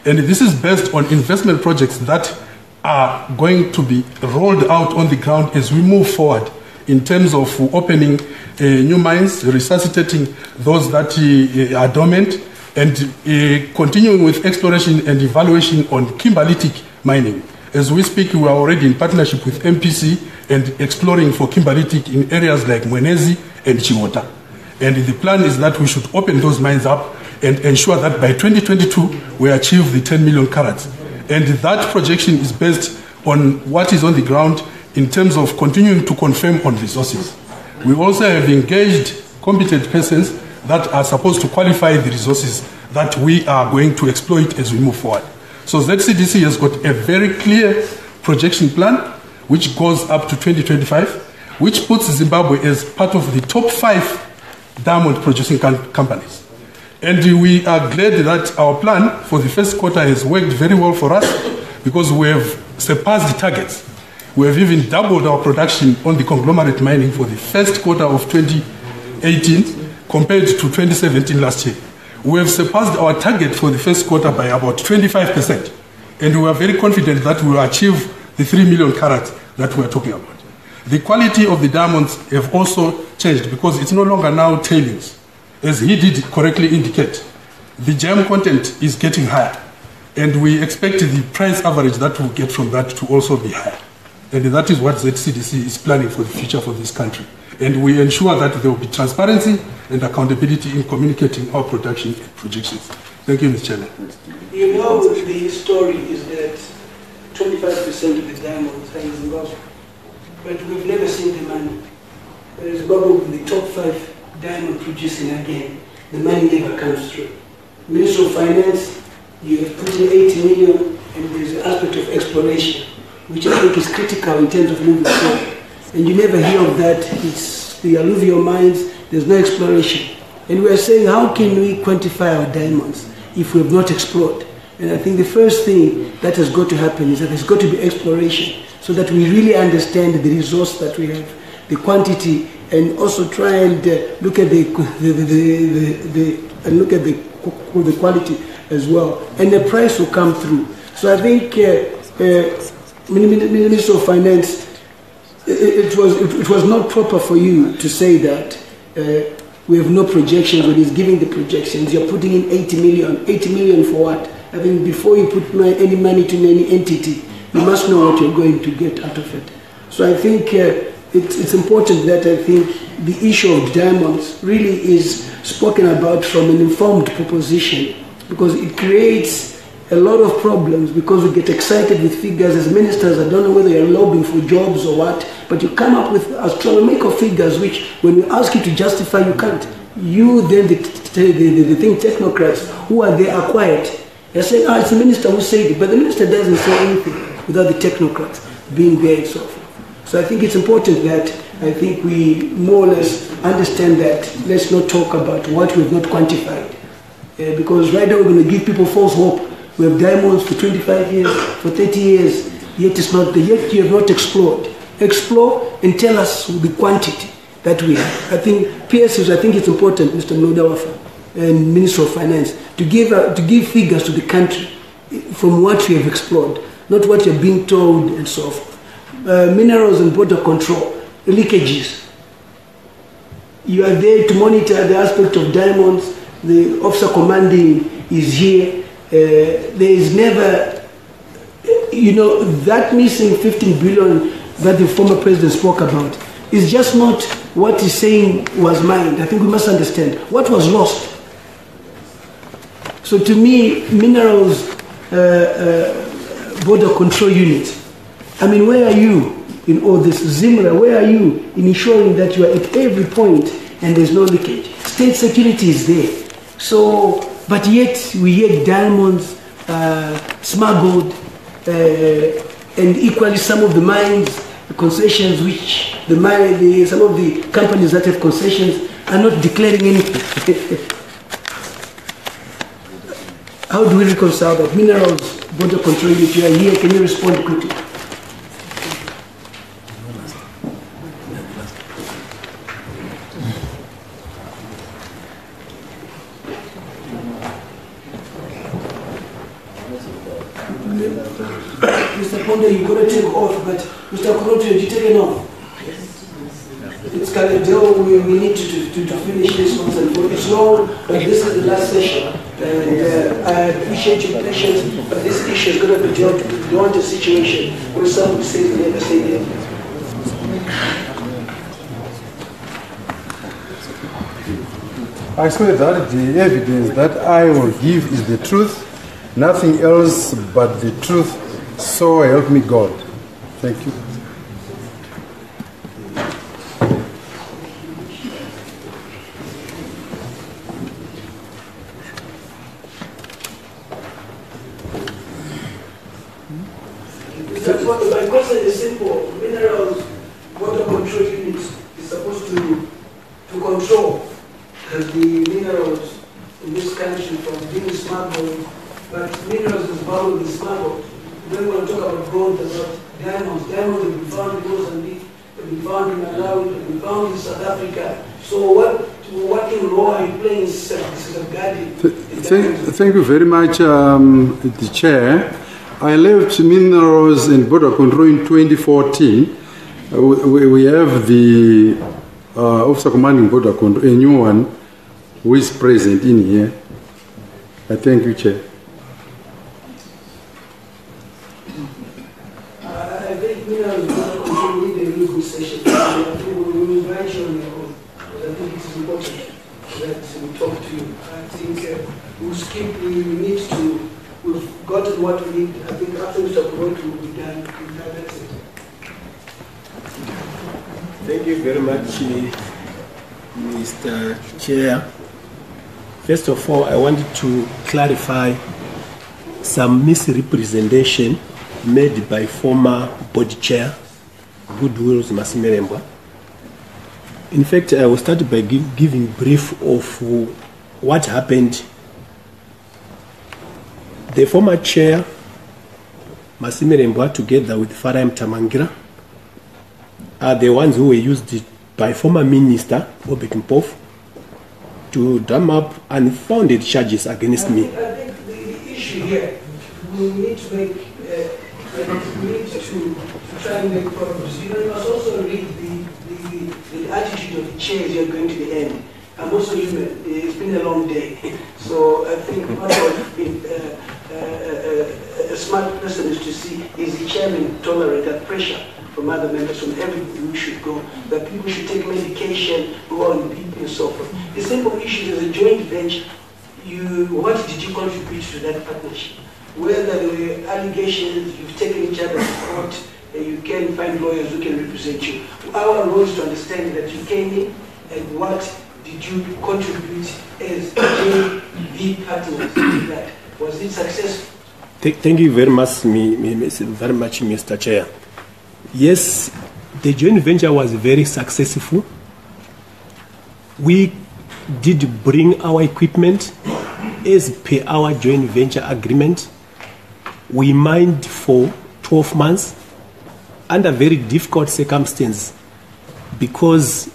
And this is based on investment projects that are going to be rolled out on the ground as we move forward in terms of opening new mines, resuscitating those that are dormant, and continuing with exploration and evaluation on kimberlitic mining. As we speak, we are already in partnership with MPC and exploring for kimberlitic in areas like Mwenezi and Chimota. And the plan is that we should open those mines up and ensure that by 2022 we achieve the 10 million carats. And that projection is based on what is on the ground in terms of continuing to confirm on resources. We also have engaged competent persons that are supposed to qualify the resources that we are going to exploit as we move forward. So ZCDC has got a very clear projection plan which goes up to 2025, which puts Zimbabwe as part of the top 5 diamond producing companies. And we are glad that our plan for the first quarter has worked very well for us because we have surpassed the targets. We have even doubled our production on the conglomerate mining for the first quarter of 2018 compared to 2017 last year. We have surpassed our target for the first quarter by about 25%. And we are very confident that we will achieve the 3 million carats that we are talking about. The quality of the diamonds have also changed because it's no longer now tailings. As he did correctly indicate, the gem content is getting higher. And we expect the price average that we'll get from that to also be higher. And that is what ZCDC is planning for the future for this country. And we ensure that there will be transparency and accountability in communicating our production and projections. Thank you, Mr. Chairman. You know, the story is that 25% of the diamonds are in Zimbabwe. But we've never seen the money. Zimbabwe will be the top 5 diamond producing again. The money never comes through. Ministry of Finance, you have put in 80 million, and there's an aspect of exploration, which I think is critical in terms of moving forward. And you never hear of that. It's the alluvial mines, there's no exploration. And we are saying, how can we quantify our diamonds if we have not explored? And I think the first thing that has got to happen is that there's got to be exploration so that we really understand the resource that we have, the quantity, and also try and look at the quality as well. And the price will come through. So I think Minister of Finance, it was not proper for you to say that we have no projections when he's giving the projections. You're putting in 80 million. 80 million for what? I think before you put any money to any entity, you must know what you're going to get out of it. So I think it's important that I think the issue of diamonds really is spoken about from an informed proposition, because it creates a lot of problems, because we get excited with figures as ministers. I don't know whether you're lobbying for jobs or what, but you come up with astronomical figures which, when we ask you to justify, you can't. You then, the think technocrats who are there are quiet. They're saying, it's the minister who said it, but the minister doesn't say anything without the technocrats being there and so forth. So I think it's important that I think we more or less understand that let's not talk about what we've not quantified. Because right now we're going to give people false hope. We have diamonds for 25 years, for 30 years, yet it's not there. Yet you have not explored. Explore and tell us the quantity that we have. I think PSUs, I think it's important, Mr. Munodawafa and Minister of Finance, to give figures to the country from what we have explored, not what you're being told and so forth. Minerals and border control, leakages. You are there to monitor the aspect of diamonds. The officer commanding is here. There is never, that missing 15 billion that the former president spoke about is just not what he's saying was mined. I think we must understand what was lost. So to me, minerals, border control units, I mean, where are you in all this? Zimra, where are you in ensuring that you are at every point and there's no leakage? State security is there. So, but yet we hear diamonds smuggled, and equally some of the mines, the concessions which some of the companies that have concessions are not declaring anything. How do we reconcile that? Minerals, border control, if you are here, can you respond quickly? Mr. Ponde, you've got to take off, but Mr. Kuroto, you've taken off. It's Calendar, we need to finish this once and for all. It's long, but this is the last session. And I appreciate your patience, but this issue is going to be dealt with. We don't want a situation where somebody says they never say anything. I swear that the evidence that I will give is the truth, nothing else but the truth, so help me God. Thank you. My question is simple. Minerals, water control units is supposed to control the minerals in this country from being smuggled, but minerals is bound to be smuggled. Then we're going to talk about gold, about diamonds. Diamonds have been found in Mozambique, have been found in Malawi, have been found in South Africa. So what role are you playing in safeguarding? Thank you very much, the Chair. I left minerals and border control in 2014. We have the officer commanding border control, a new one, who is present in here. I thank you, Chair. I think minerals and border control need a really good session. We will invite you on your own. I think it is important that we talk to you. I think we'll skip, we need to. We've gotten what we need. I think after Mr. Kuroto will be done. That's it. Thank you very much, Mr. Chair. First of all, I wanted to clarify some misrepresentation made by former board chair, Goodwill's Masimerembwa. In fact, I will start by giving brief of what happened. The former chair, Masimerembwa, together with Farai Mtamangira, are the ones who were used by former minister, Obert Mpofu, to drum up unfounded charges against me. I think the issue here, we need to make, we need to try and make progress. You must also read the attitude of the chairs you're going to the end. I'm also human. It's been a long day. So I think what would have been a smart person is to see, is the chairman tolerate that pressure from other members, from everywhere we should go, that people should take medication, go on BP and so forth. The simple issue is a joint venture. What did you contribute to that partnership? Whether there were allegations, you've taken each other to court, you can find lawyers who can represent you. Our role is to understand that you came in and what did you contribute as JV partners to that? Was it successful? Thank you very much, Mr. Chair. Yes, the joint venture was very successful. We did bring our equipment as per our joint venture agreement. We mined for 12 months under very difficult circumstances because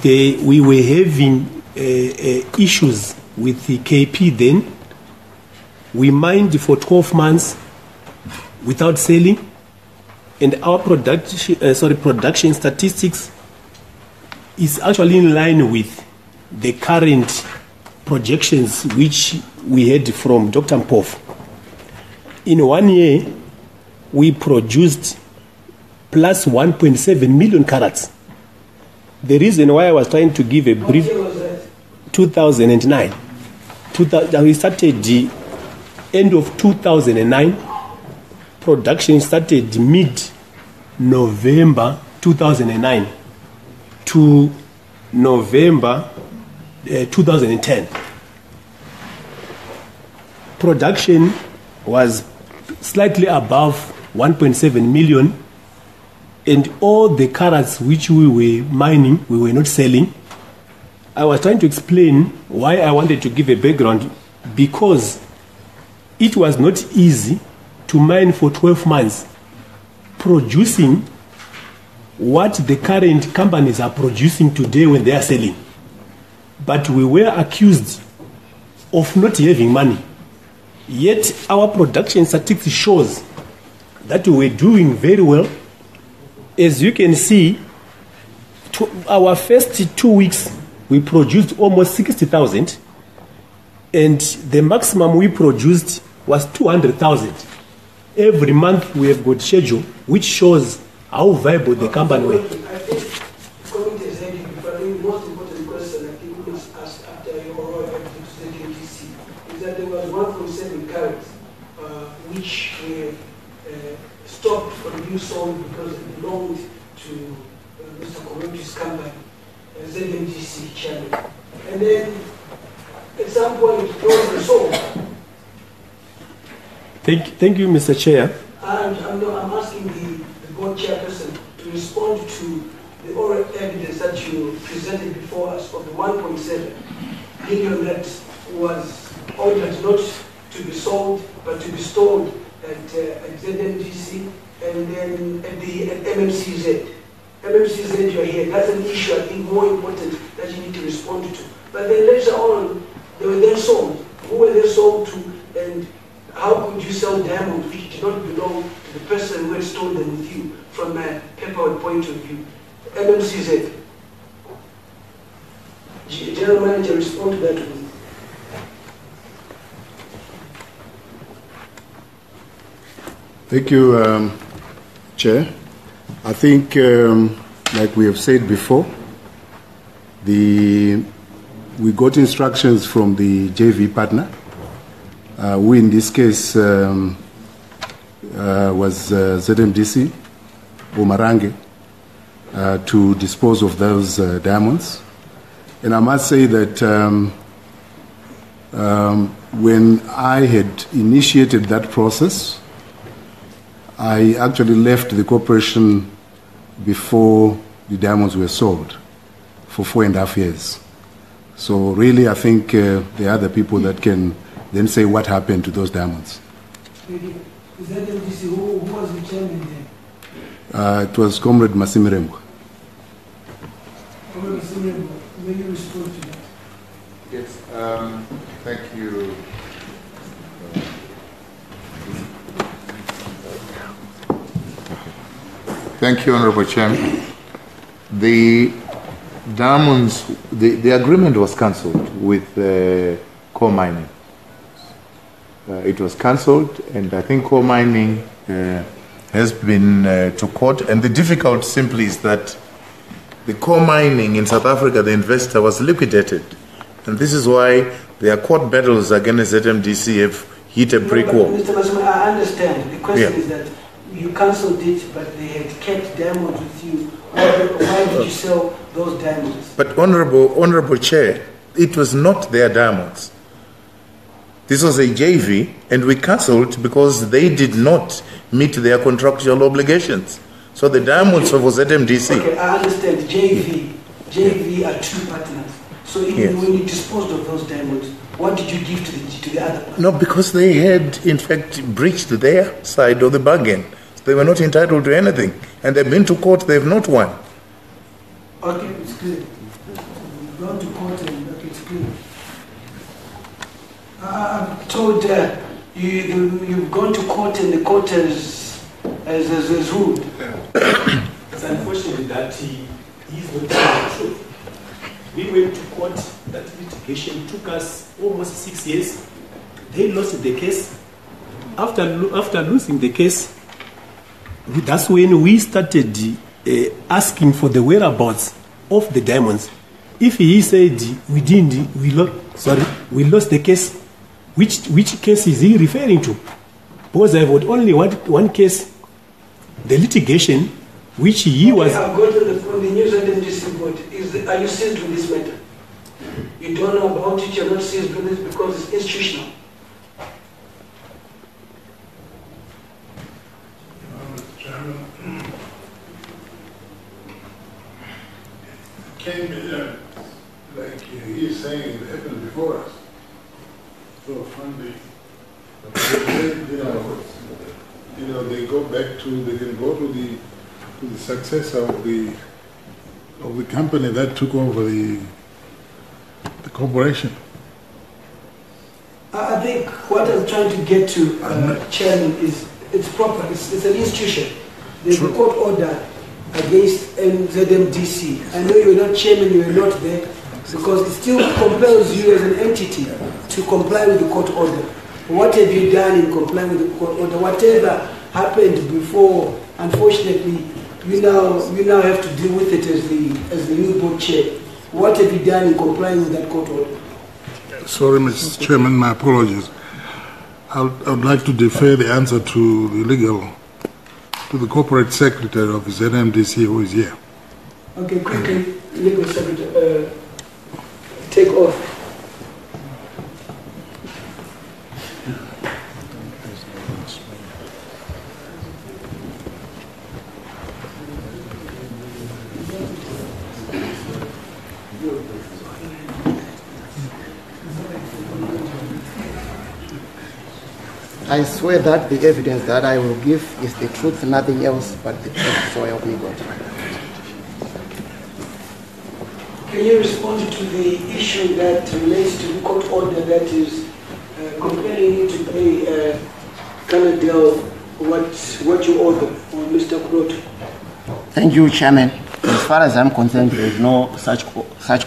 we were having issues with the KP then. We mined for 12 months without selling, and our production statistics is actually in line with the current projections which we had from Dr. Mpofu. In 1 year, we produced plus 1.7 million carats. The reason why I was trying to give a brief, 2009. We started the end of 2009. Production started mid-November 2009 to November 2010. Production was slightly above 1.7 million, and all the carats which we were mining, we were not selling. I was trying to explain why I wanted to give a background, because it was not easy to mine for 12 months, producing what the current companies are producing today when they are selling. But we were accused of not having money. Yet our production statistics shows that we were doing very well. As you can see, our first 2 weeks, we produced almost 60,000, and the maximum we produced was 200,000. Every month we have got schedule, which shows how viable the company was. I think comment is heading, but the most important question I think was asked after your oral evidence to the KTC is that there was 1.7 carats which were stopped from being sold because it belonged to Mr. Kometu's company, ZMDC chairman. And then at some point those were sold. Thank you, Mr. Chair. And I'm asking the board chairperson to respond to the oral evidence that you presented before us of the 1.7 million that was ordered not to be sold but to be stored at ZMDC and then at MMCZ. MMCZ, you are here. That's an issue I think more important that you need to respond to. But then later on, they were then sold. Who were they sold to, and how could you sell diamonds which did not belong to the person who had stored them with you from a paperwork point of view? MMCZ. General Manager, respond to that one. Thank you, Chair. I think, like we have said before, we got instructions from the JV partner, who in this case was ZMDC, Bumarange, to dispose of those diamonds. And I must say that when I had initiated that process, I actually left the corporation before the diamonds were sold for 4.5 years. So really, I think there are other people that can then say what happened to those diamonds. Is that MDC? Who was the chairman then? It was Comrade Masimirembo. Comrade Masimirembo, will you respond to that? Yes, thank you. Thank you, Honorable Chairman. The Diamonds, the agreement was cancelled with coal mining. It was cancelled, and I think coal mining has been to court. And the difficult simply is that the coal mining in South Africa, the investor was liquidated. And this is why their court battles against ZMDC have hit a brick wall. Mr. Masuma, I understand. The question is that you cancelled it, but they had kept diamonds with you. Why did you sell those diamonds? But Honorable Chair, it was not their diamonds. This was a JV, and we cancelled because they did not meet their contractual obligations. So the diamonds were for ZMDC. Okay, I understand. JV are two partners. So even when you disposed of those diamonds, what did you give to the other partner? No, because they had, in fact, breached their side of the bargain. They were not entitled to anything. And they've been to court, they have not won. Okay, it's clear. You've gone to court and it's clear. I'm told you've gone to court and the court has ruled. It's unfortunate that he is not telling the truth. We went to court, that litigation took us almost 6 years. They lost the case. After losing the case, that's when we started asking for the whereabouts of the diamonds. If he said we lost the case, which case is he referring to? Because I've got only one case, the litigation, which he was. I've got on the news and report. Are you seized with this matter? You don't know about it, you're not seized with this because it's institutional. Came in, like he's saying, it happened before us. So finally, they go back to, they can go to the successor of the company that took over the corporation. I think what I'm trying to get to, Chairman, is it's proper. It's an institution. There's a court order against ZMDC. I know you're not chairman, you're not there, because it still compels you as an entity to comply with the court order. What have you done in complying with the court order? Whatever happened before, unfortunately, you now have to deal with it as the new board chair. What have you done in complying with that court order? Sorry, Mr. Chairman, my apologies. I would like to defer the answer to the corporate secretary of ZMDC who is here. Okay, quickly, legal secretary, take off. I swear that the evidence that I will give is the truth, nothing else but the truth, so help me God. Can you respond to the issue that relates to the court order that is compelling you to pay Canada what you owe them, or Mr. Kurot? Thank you, Chairman. As far as I'm concerned, there is no such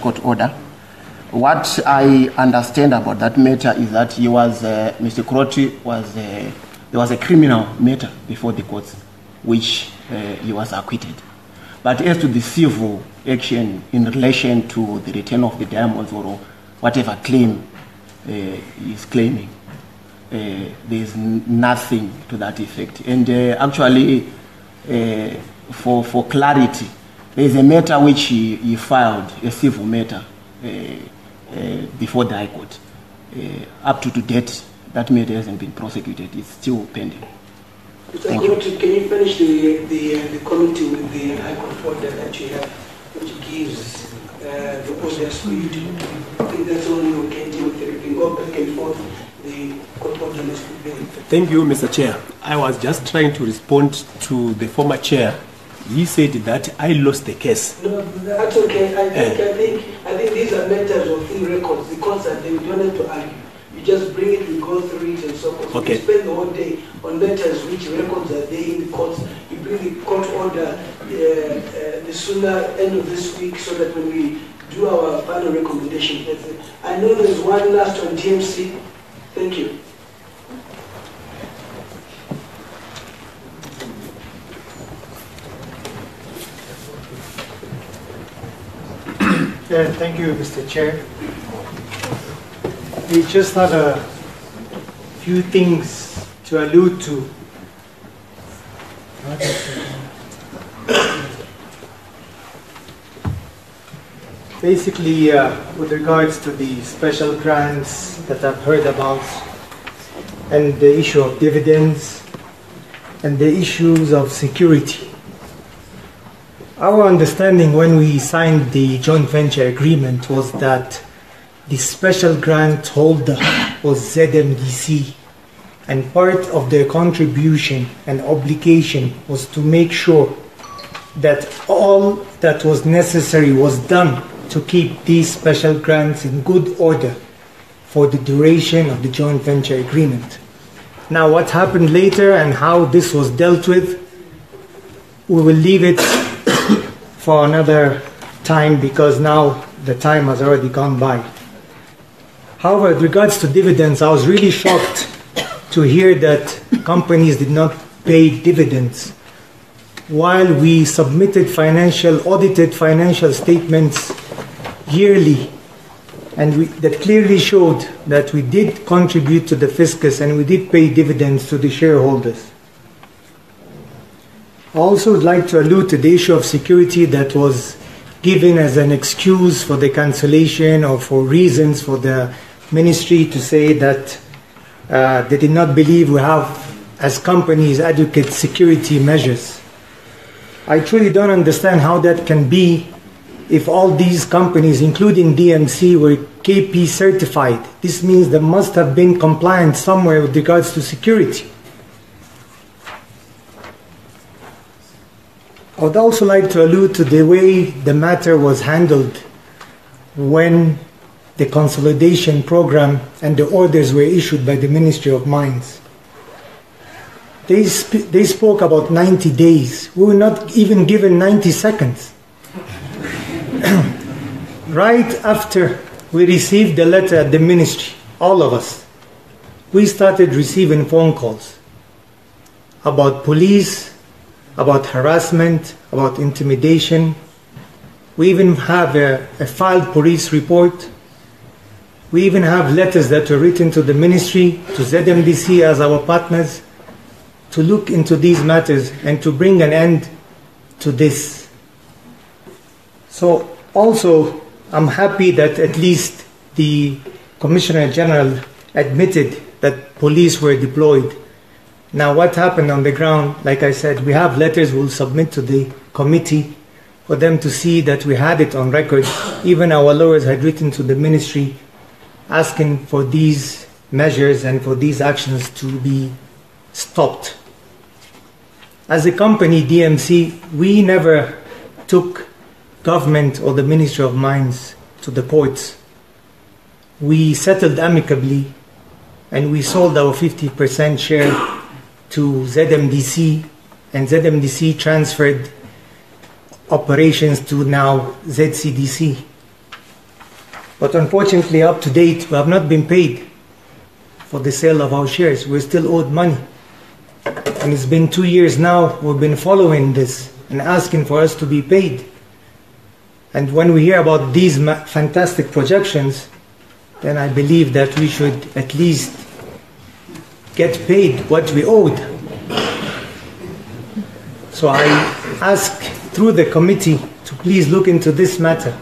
court order. What I understand about that matter is that he was, Mr. Kuroti was, there was a criminal matter before the courts, which he was acquitted. But as to the civil action in relation to the return of the diamonds or whatever claim he is claiming, there is nothing to that effect. And actually, for clarity, there is a matter which he filed, a civil matter, before the High Court. Up to date, that matter hasn't been prosecuted. It's still pending. Mr. Kurot, can you finish the committee with the High Court order that you have, which gives the orders for you to? I think that's only we can deal with it. We can go back and forth. The court order must be paid. Thank you, Mr. Chair. I was just trying to respond to the former chair. He said that I lost the case. No, that's okay. I think these are matters of thin records. The courts are there. We don't have to argue. You You just bring it, we go through it and so forth. Okay. You spend the whole day on letters, which records are there in the courts. You bring the court order the sooner end of this week, so that when we do our final recommendation, that's it. I know there's one last on DMC. Thank you. Thank you, Mr. Chair. We just had a few things to allude to. Basically, with regards to the special grants that I've heard about, and the issue of dividends, and the issues of security. Our understanding when we signed the joint venture agreement was that the special grant holder was ZMDC, and part of their contribution and obligation was to make sure that all that was necessary was done to keep these special grants in good order for the duration of the joint venture agreement. Now, what happened later and how this was dealt with, we will leave it for another time, because now the time has already gone by. However, with regards to dividends, I was really shocked to hear that companies did not pay dividends while we submitted audited financial statements yearly, and that clearly showed that we did contribute to the fiscus and we did pay dividends to the shareholders. I also would like to allude to the issue of security that was given as an excuse for the cancellation, or for reasons for the ministry to say that they did not believe we have, as companies, adequate security measures. I truly don't understand how that can be if all these companies, including DMC, were KP certified. This means there must have been compliance somewhere with regards to security. I would also like to allude to the way the matter was handled when the consolidation program and the orders were issued by the Ministry of Mines. They spoke about 90 days. We were not even given 90 seconds. Right after we received the letter at the ministry, all of us, we started receiving phone calls about police, about harassment, about intimidation. We even have a filed police report. We even have letters that were written to the ministry, to ZMDC as our partners, to look into these matters and to bring an end to this. So also, I'm happy that at least the Commissioner General admitted that police were deployed. Now, what happened on the ground, like I said, we have letters we'll submit to the committee for them to see that we had it on record. Even our lawyers had written to the ministry asking for these measures and for these actions to be stopped. As a company, DMC, we never took government or the Ministry of Mines to the ports. We settled amicably and we sold our 50% share to ZMDC, and ZMDC transferred operations to now ZCDC. But unfortunately, up to date, we have not been paid for the sale of our shares. We're still owed money. And it's been 2 years now, we've been following this and asking for us to be paid. And when we hear about these fantastic projections, then I believe that we should at least get paid what we owed. So I ask through the committee to please look into this matter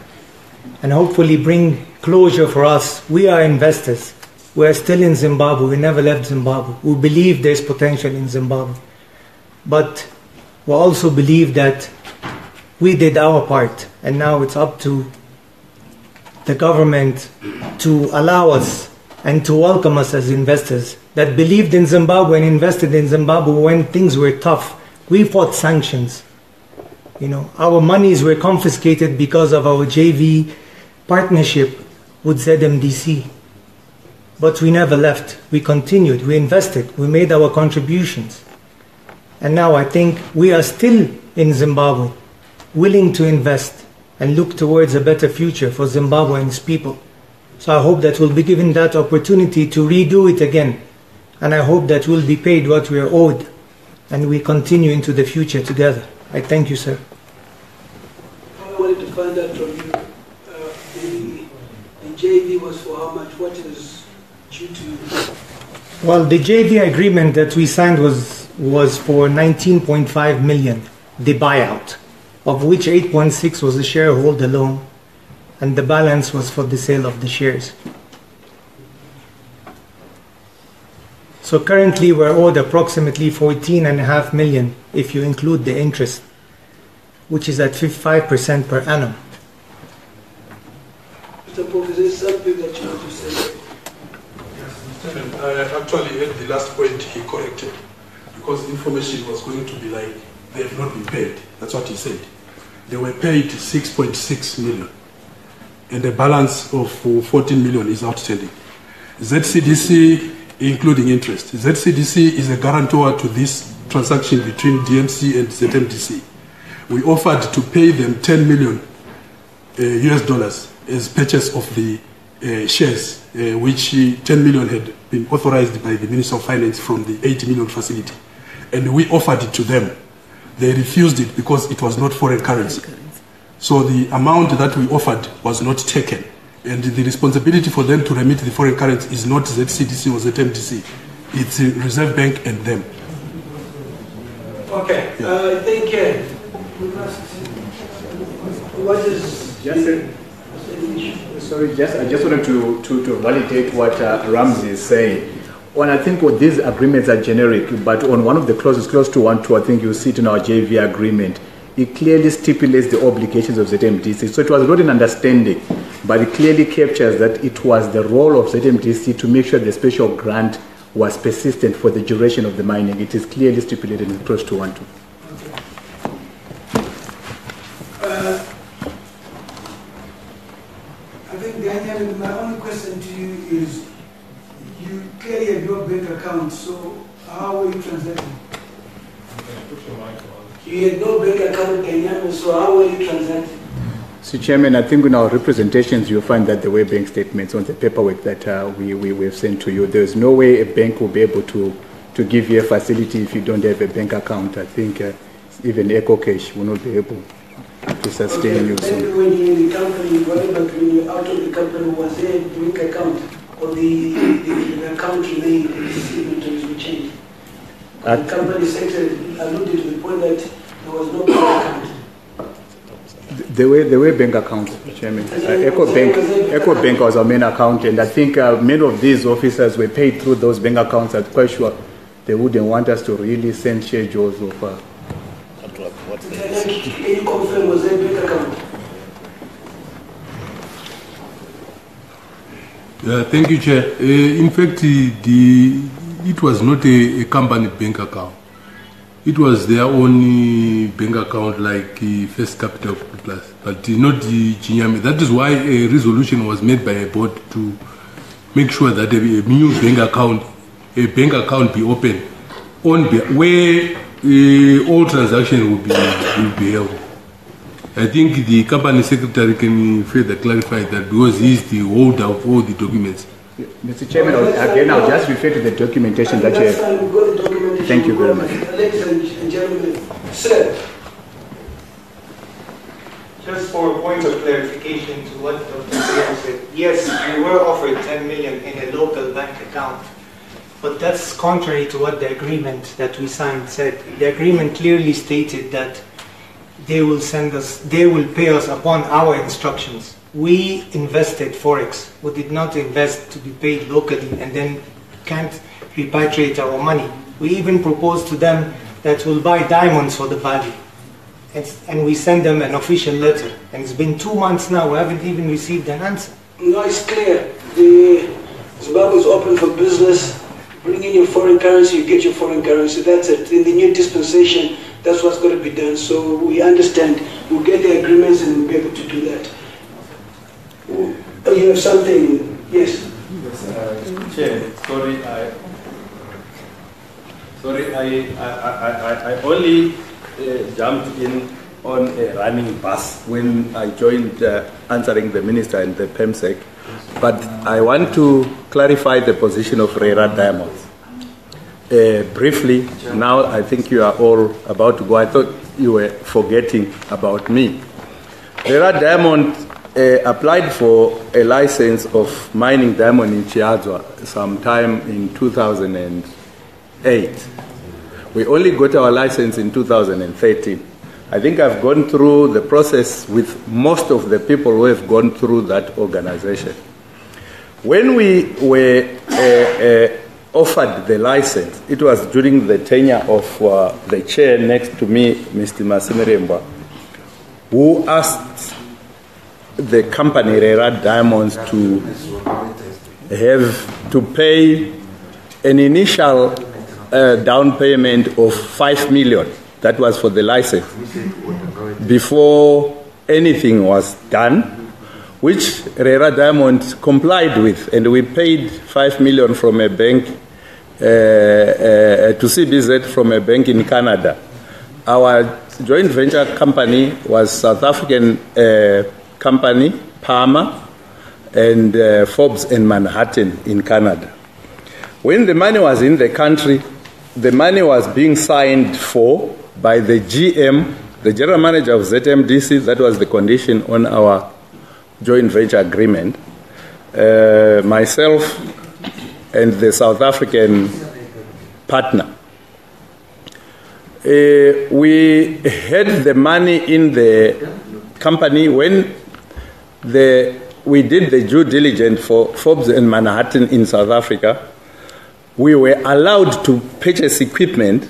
and hopefully bring closure for us. We are investors. We are still in Zimbabwe. We never left Zimbabwe. We believe there's potential in Zimbabwe. But we also believe that we did our part, and now it's up to the government to allow us and to welcome us as investors that believed in Zimbabwe and invested in Zimbabwe when things were tough. We fought sanctions. You know, our monies were confiscated because of our JV partnership with ZMDC. But we never left. We continued, we invested, we made our contributions. And now I think we are still in Zimbabwe, willing to invest and look towards a better future for Zimbabwe and its people. So I hope that we'll be given that opportunity to redo it again. And I hope that we'll be paid what we are owed. And we continue into the future together. I thank you, sir. I wanted to find out from you, the JV was for how much? What is due to? Well, the JV agreement that we signed was for 19.5 million, the buyout, of which 8.6 was a shareholder loan, and the balance was for the sale of the shares. So currently we're owed approximately 14.5 million if you include the interest, which is at 5% per annum. Mr. Mpofu, is there something that you want to say? I actually had the last point he corrected, because information was going to be like, they have not been paid. That's what he said. They were paid 6.6 million, and the balance of 14 million is outstanding. ZCDC, including interest. ZCDC is a guarantor to this transaction between DMC and ZMDC. We offered to pay them 10 million US dollars as purchase of the shares, which 10 million had been authorized by the Minister of Finance from the 80 million facility. And we offered it to them. They refused it because it was not foreign currency. So the amount that we offered was not taken. And the responsibility for them to remit the foreign currency is not ZCDC or ZMDC. It's the Reserve Bank and them. Okay, I think we must. What is sorry, I just wanted to validate what Ramsey is saying. I think what these agreements are generic, but on one of the clauses, close to 1.2, I think you'll see it in our JV agreement. It clearly stipulates the obligations of ZMDC. So it was not an understanding, but it clearly captures that it was the role of ZMDC to make sure the special grant was persistent for the duration of the mining. It is clearly stipulated in clause 212. I think, Daniel, my only question to you is, you clearly have your bank account, so how are you transacting? You had no bank account, Daniel, so how are you transacting? So, Chairman, I think in our representations you'll find that there were bank statements on the paperwork that we have sent to you. There's no way a bank will be able to give you a facility if you don't have a bank account. I think even EcoCash will not be able to sustain you. So. Maybe when you're in the company, whatever, when you're out of the company, was there a bank account, or the account remained and the inventories were changed? The company secretary alluded to the point that there was no bank account. There were bank accounts, Chairman. EcoBank was our main account, and I think many of these officers were paid through those bank accounts. I'm quite sure they wouldn't want us to really send schedules of. Can you confirm, was there a bank account? Thank you, Chair. In fact, it was not a company bank account. It was their own bank account, like First Capital Plus, but not the Chinyame. That is why a resolution was made by a board to make sure that a new bank account be open where all transactions will be held. I think the company secretary can further clarify that, because he is the holder of all the documents. Mr. Chairman, again, I'll just refer to the documentation that you have. Thank you very much. Ladies and gentlemen, sir. Just for a point of clarification to what Dr. Sydney said, yes, we were offered 10 million in a local bank account, but that's contrary to what the agreement that we signed said. The agreement clearly stated that they will pay us upon our instructions. We invested Forex. We did not invest to be paid locally and then can't repatriate our money. We even proposed to them that we'll buy diamonds for the value. And we send them an official letter. And it's been 2 months now, we haven't even received an answer. No, it's clear. The Zimbabwe is open for business. Bring in your foreign currency, you get your foreign currency. That's it. In the new dispensation, that's what's going to be done. So we understand. We'll get the agreements and we'll be able to do that. Oh, you have something? Yes. Yes, I only jumped in on a running bus when I joined answering the minister and the PEMSEC, but I want to clarify the position of Rera Diamonds. Briefly, now I think you are all about to go. I thought you were forgetting about me. Rera Diamond applied for a license of mining diamond in Chiadzwa sometime in 2008. We only got our license in 2013. I think I've gone through the process with most of the people who have gone through that organization. When we were offered the license, it was during the tenure of the chair next to me, Mr. Masimiremba, who asked the company Rera Diamonds to pay an initial down payment of 5 million. That was for the license. Before anything was done, which Rera Diamonds complied with, and we paid 5 million from a bank to CBZ from a bank in Canada. Our joint venture company was South African company, Palmer, and Forbes and Manhattan in Canada. When the money was in the country, the money was being signed for by the GM, the general manager of ZMDC. That was the condition on our joint venture agreement. Myself and the South African partner. We had the money in the company when we did the due diligence for Forbes and Manhattan in South Africa. We were allowed to purchase equipment.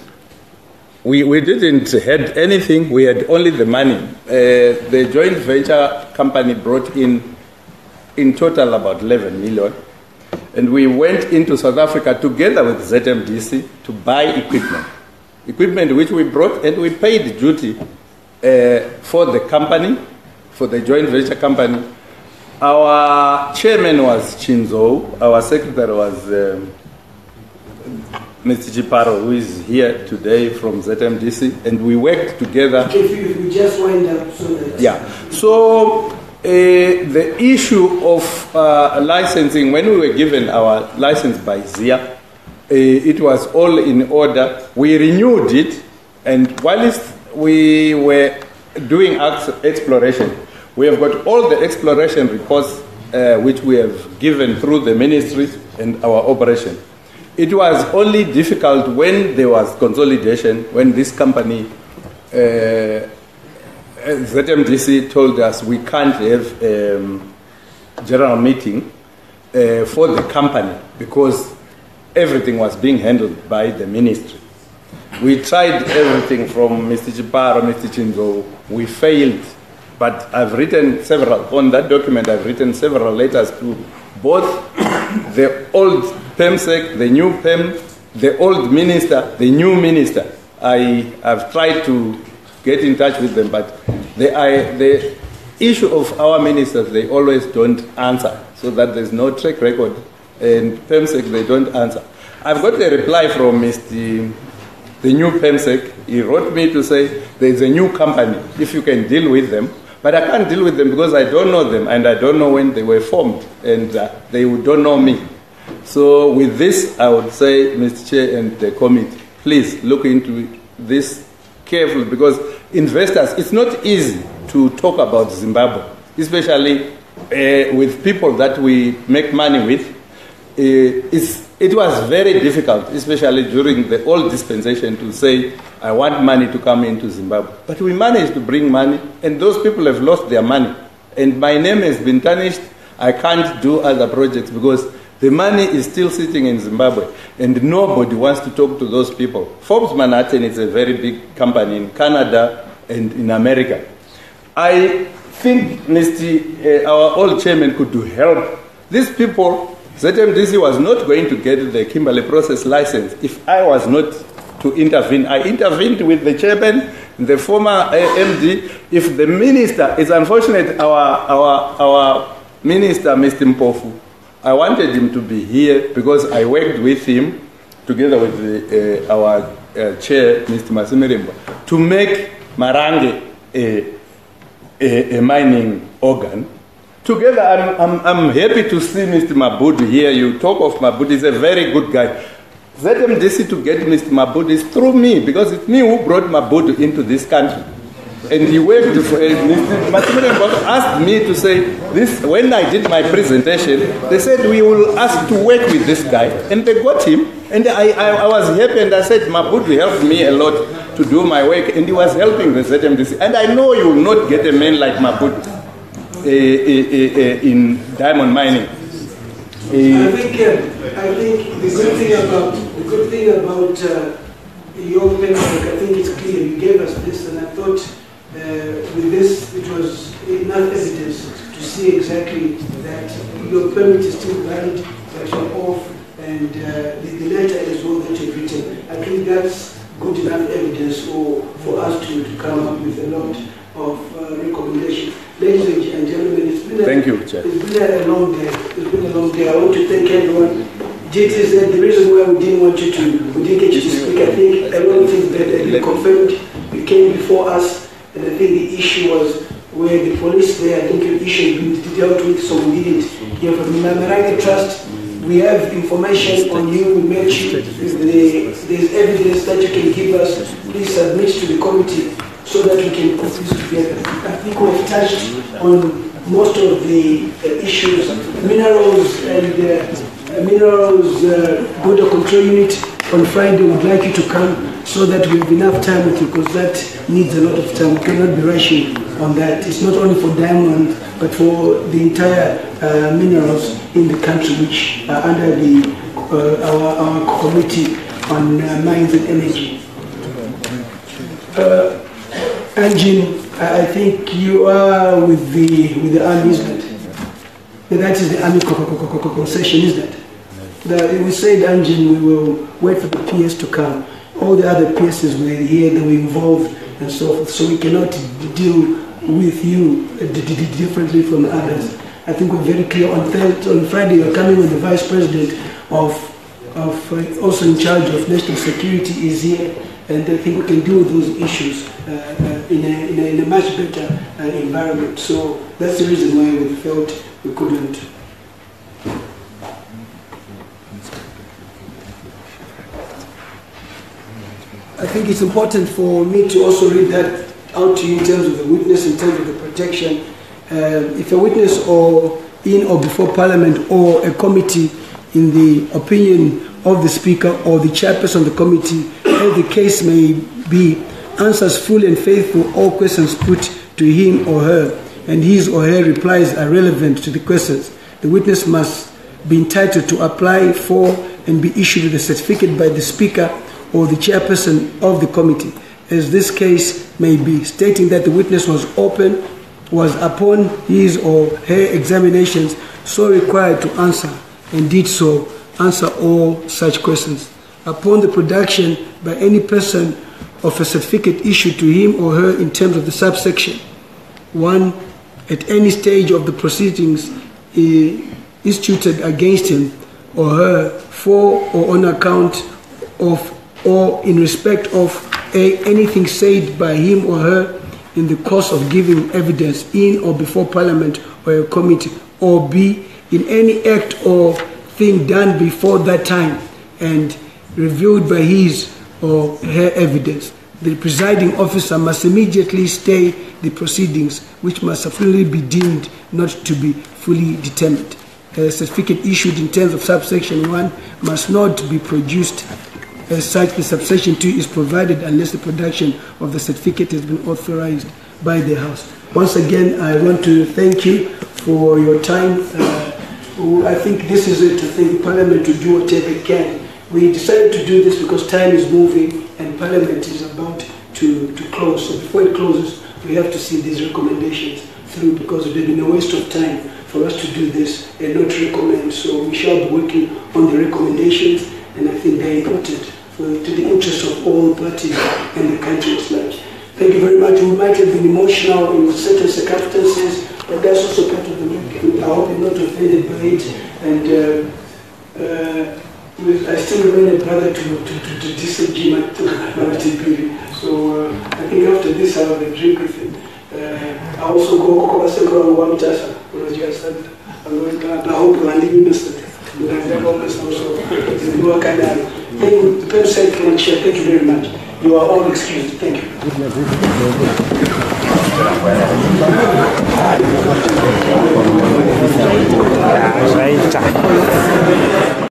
We didn't have anything, we had only the money. The joint venture company brought in total about 11 million. And we went into South Africa together with ZMDC to buy equipment. Equipment which we brought, and we paid duty for the company, for the joint venture company. Our chairman was Chinzo, our secretary was Mr. Chiparo, who is here today from ZMDC, and we worked together. If we just wind up so that... Yeah. So the issue of licensing, when we were given our license by ZIA, it was all in order. We renewed it, and whilst we were doing exploration, we have got all the exploration reports which we have given through the ministry and our operation. It was only difficult when there was consolidation, when this company, ZMDC, told us we can't have a general meeting for the company because everything was being handled by the ministry. We tried everything from Mr. Chiparo, Mr. Chinzo. We failed, but I've written several, on that document I've written several letters to both the old PEMSEC, the new PEM, the old minister, the new minister. I have tried to get in touch with them, but the issue of our ministers, they always don't answer, so that there's no track record, and PEMSEC, they don't answer. I've got a reply from the new PEMSEC. He wrote me to say there's a new company, if you can deal with them. But I can't deal with them because I don't know them and I don't know when they were formed, and they don't know me. So with this, I would say, Mr. Chair and the committee, please look into this carefully, because investors, it's not easy to talk about Zimbabwe, especially with people that we make money with. It was very difficult, especially during the old dispensation, to say, I want money to come into Zimbabwe. But we managed to bring money, and those people have lost their money. And my name has been tarnished. I can't do other projects because the money is still sitting in Zimbabwe, and nobody wants to talk to those people. Forbes Manhattan is a very big company in Canada and in America. I think our old chairman could help these people. ZMDC was not going to get the Kimberley process license if I was not to intervene. I intervened with the chairman, the former MD. If the minister, it's unfortunate, our minister, Mr. Mpofu, I wanted him to be here because I worked with him together with our Chair, Mr. Masemeremba, to make Marange a mining organ. Together, I'm happy to see Mr. Mabudu here. You talk of Mabudu, he's a very good guy. ZMDC to get Mr. Mabudu is through me, because it's me who brought Mabudu into this country. And he worked for Mr. Masemeremba asked me to say this. When I did my presentation, they said we will ask to work with this guy, and they got him. And I was happy, and I said Mabudu helped me a lot to do my work, and he was helping the ZMDC. And I know you will not get a man like Mabudu in diamond mining. I think the good thing about your paperwork, I think it's clear. You gave us this, and I thought with this it was enough evidence to see exactly that your permit is still valid, that you're off, and the letter as well that you've written. I think that's good enough evidence for us to come up with a lot of recommendations. Ladies and gentlemen, it's been a long day. It's been a long day. I want to thank everyone. JT said the reason why we didn't get you to speak, I think everyone thinks that you confirmed you came before us, and I think the issue was where the police there, I think your issue had been dealt with, so we didn't hear from you. Marange Trust, we have information on you, we met you, there's evidence that you can give us. Please submit to the committee so that we can put this together. I think we've touched on most of the issues. Minerals and border control unit on Friday, would like you to come so that we have enough time with you, because that needs a lot of time. We cannot be rushing on that. It's not only for diamond, but for the entire minerals in the country, which are under our committee on mines and energy. Engine, I think you are with the army, is that? That is the army concession, is that? We said engine, we will wait for the PS to come. All the other PSs were here, they were involved and so forth, so we cannot deal with you differently from others. I think we're very clear. On Friday, you're coming with the Vice President of also in charge of national security is here, and I think we can deal with those issues in a much better environment. So that's the reason why we felt we couldn't. I think it's important for me to also read that out to you in terms of the witness, in terms of the protection. If a witness or in or before Parliament or a committee, in the opinion of the Speaker or the Chairperson of the committee, as the case may be, answers full and faithful all questions put to him or her, and his or her replies are relevant to the questions, the witness must be entitled to apply for and be issued with a certificate by the Speaker or the Chairperson of the committee, as this case may be, stating that the witness was upon his or her examinations so required to answer, and did so answer all such questions. Upon the production by any person of a certificate issued to him or her in terms of the subsection 1, at any stage of the proceedings instituted against him or her for or on account of or in respect of anything said by him or her in the course of giving evidence in or before Parliament or a committee, or B, in any act or thing done before that time and reviewed by his or her evidence. The presiding officer must immediately stay the proceedings, which must subsequently be deemed not to be fully determined. A certificate issued in terms of subsection 1 must not be produced. As such, the subsection 2 is provided unless the production of the certificate has been authorized by the House. Once again, I want to thank you for your time. I think this is it. I think Parliament will do whatever it can. We decided to do this because time is moving and Parliament is about to close. So before it closes, we have to see these recommendations through, because it would have been a waste of time for us to do this and not recommend. So we shall be working on the recommendations, and I think they're important to the interest of all parties and the country at large. Thank you very much. We might have been emotional in certain circumstances, but that's also part of the work. I hope you're not offended by it. And I still remain a brother to DC Jima, so I think after this I'll have a drink with him. I also go Kokoba one Mutasa, I hope you are leaving Mr. Thank you very much. You are all excused. Thank you.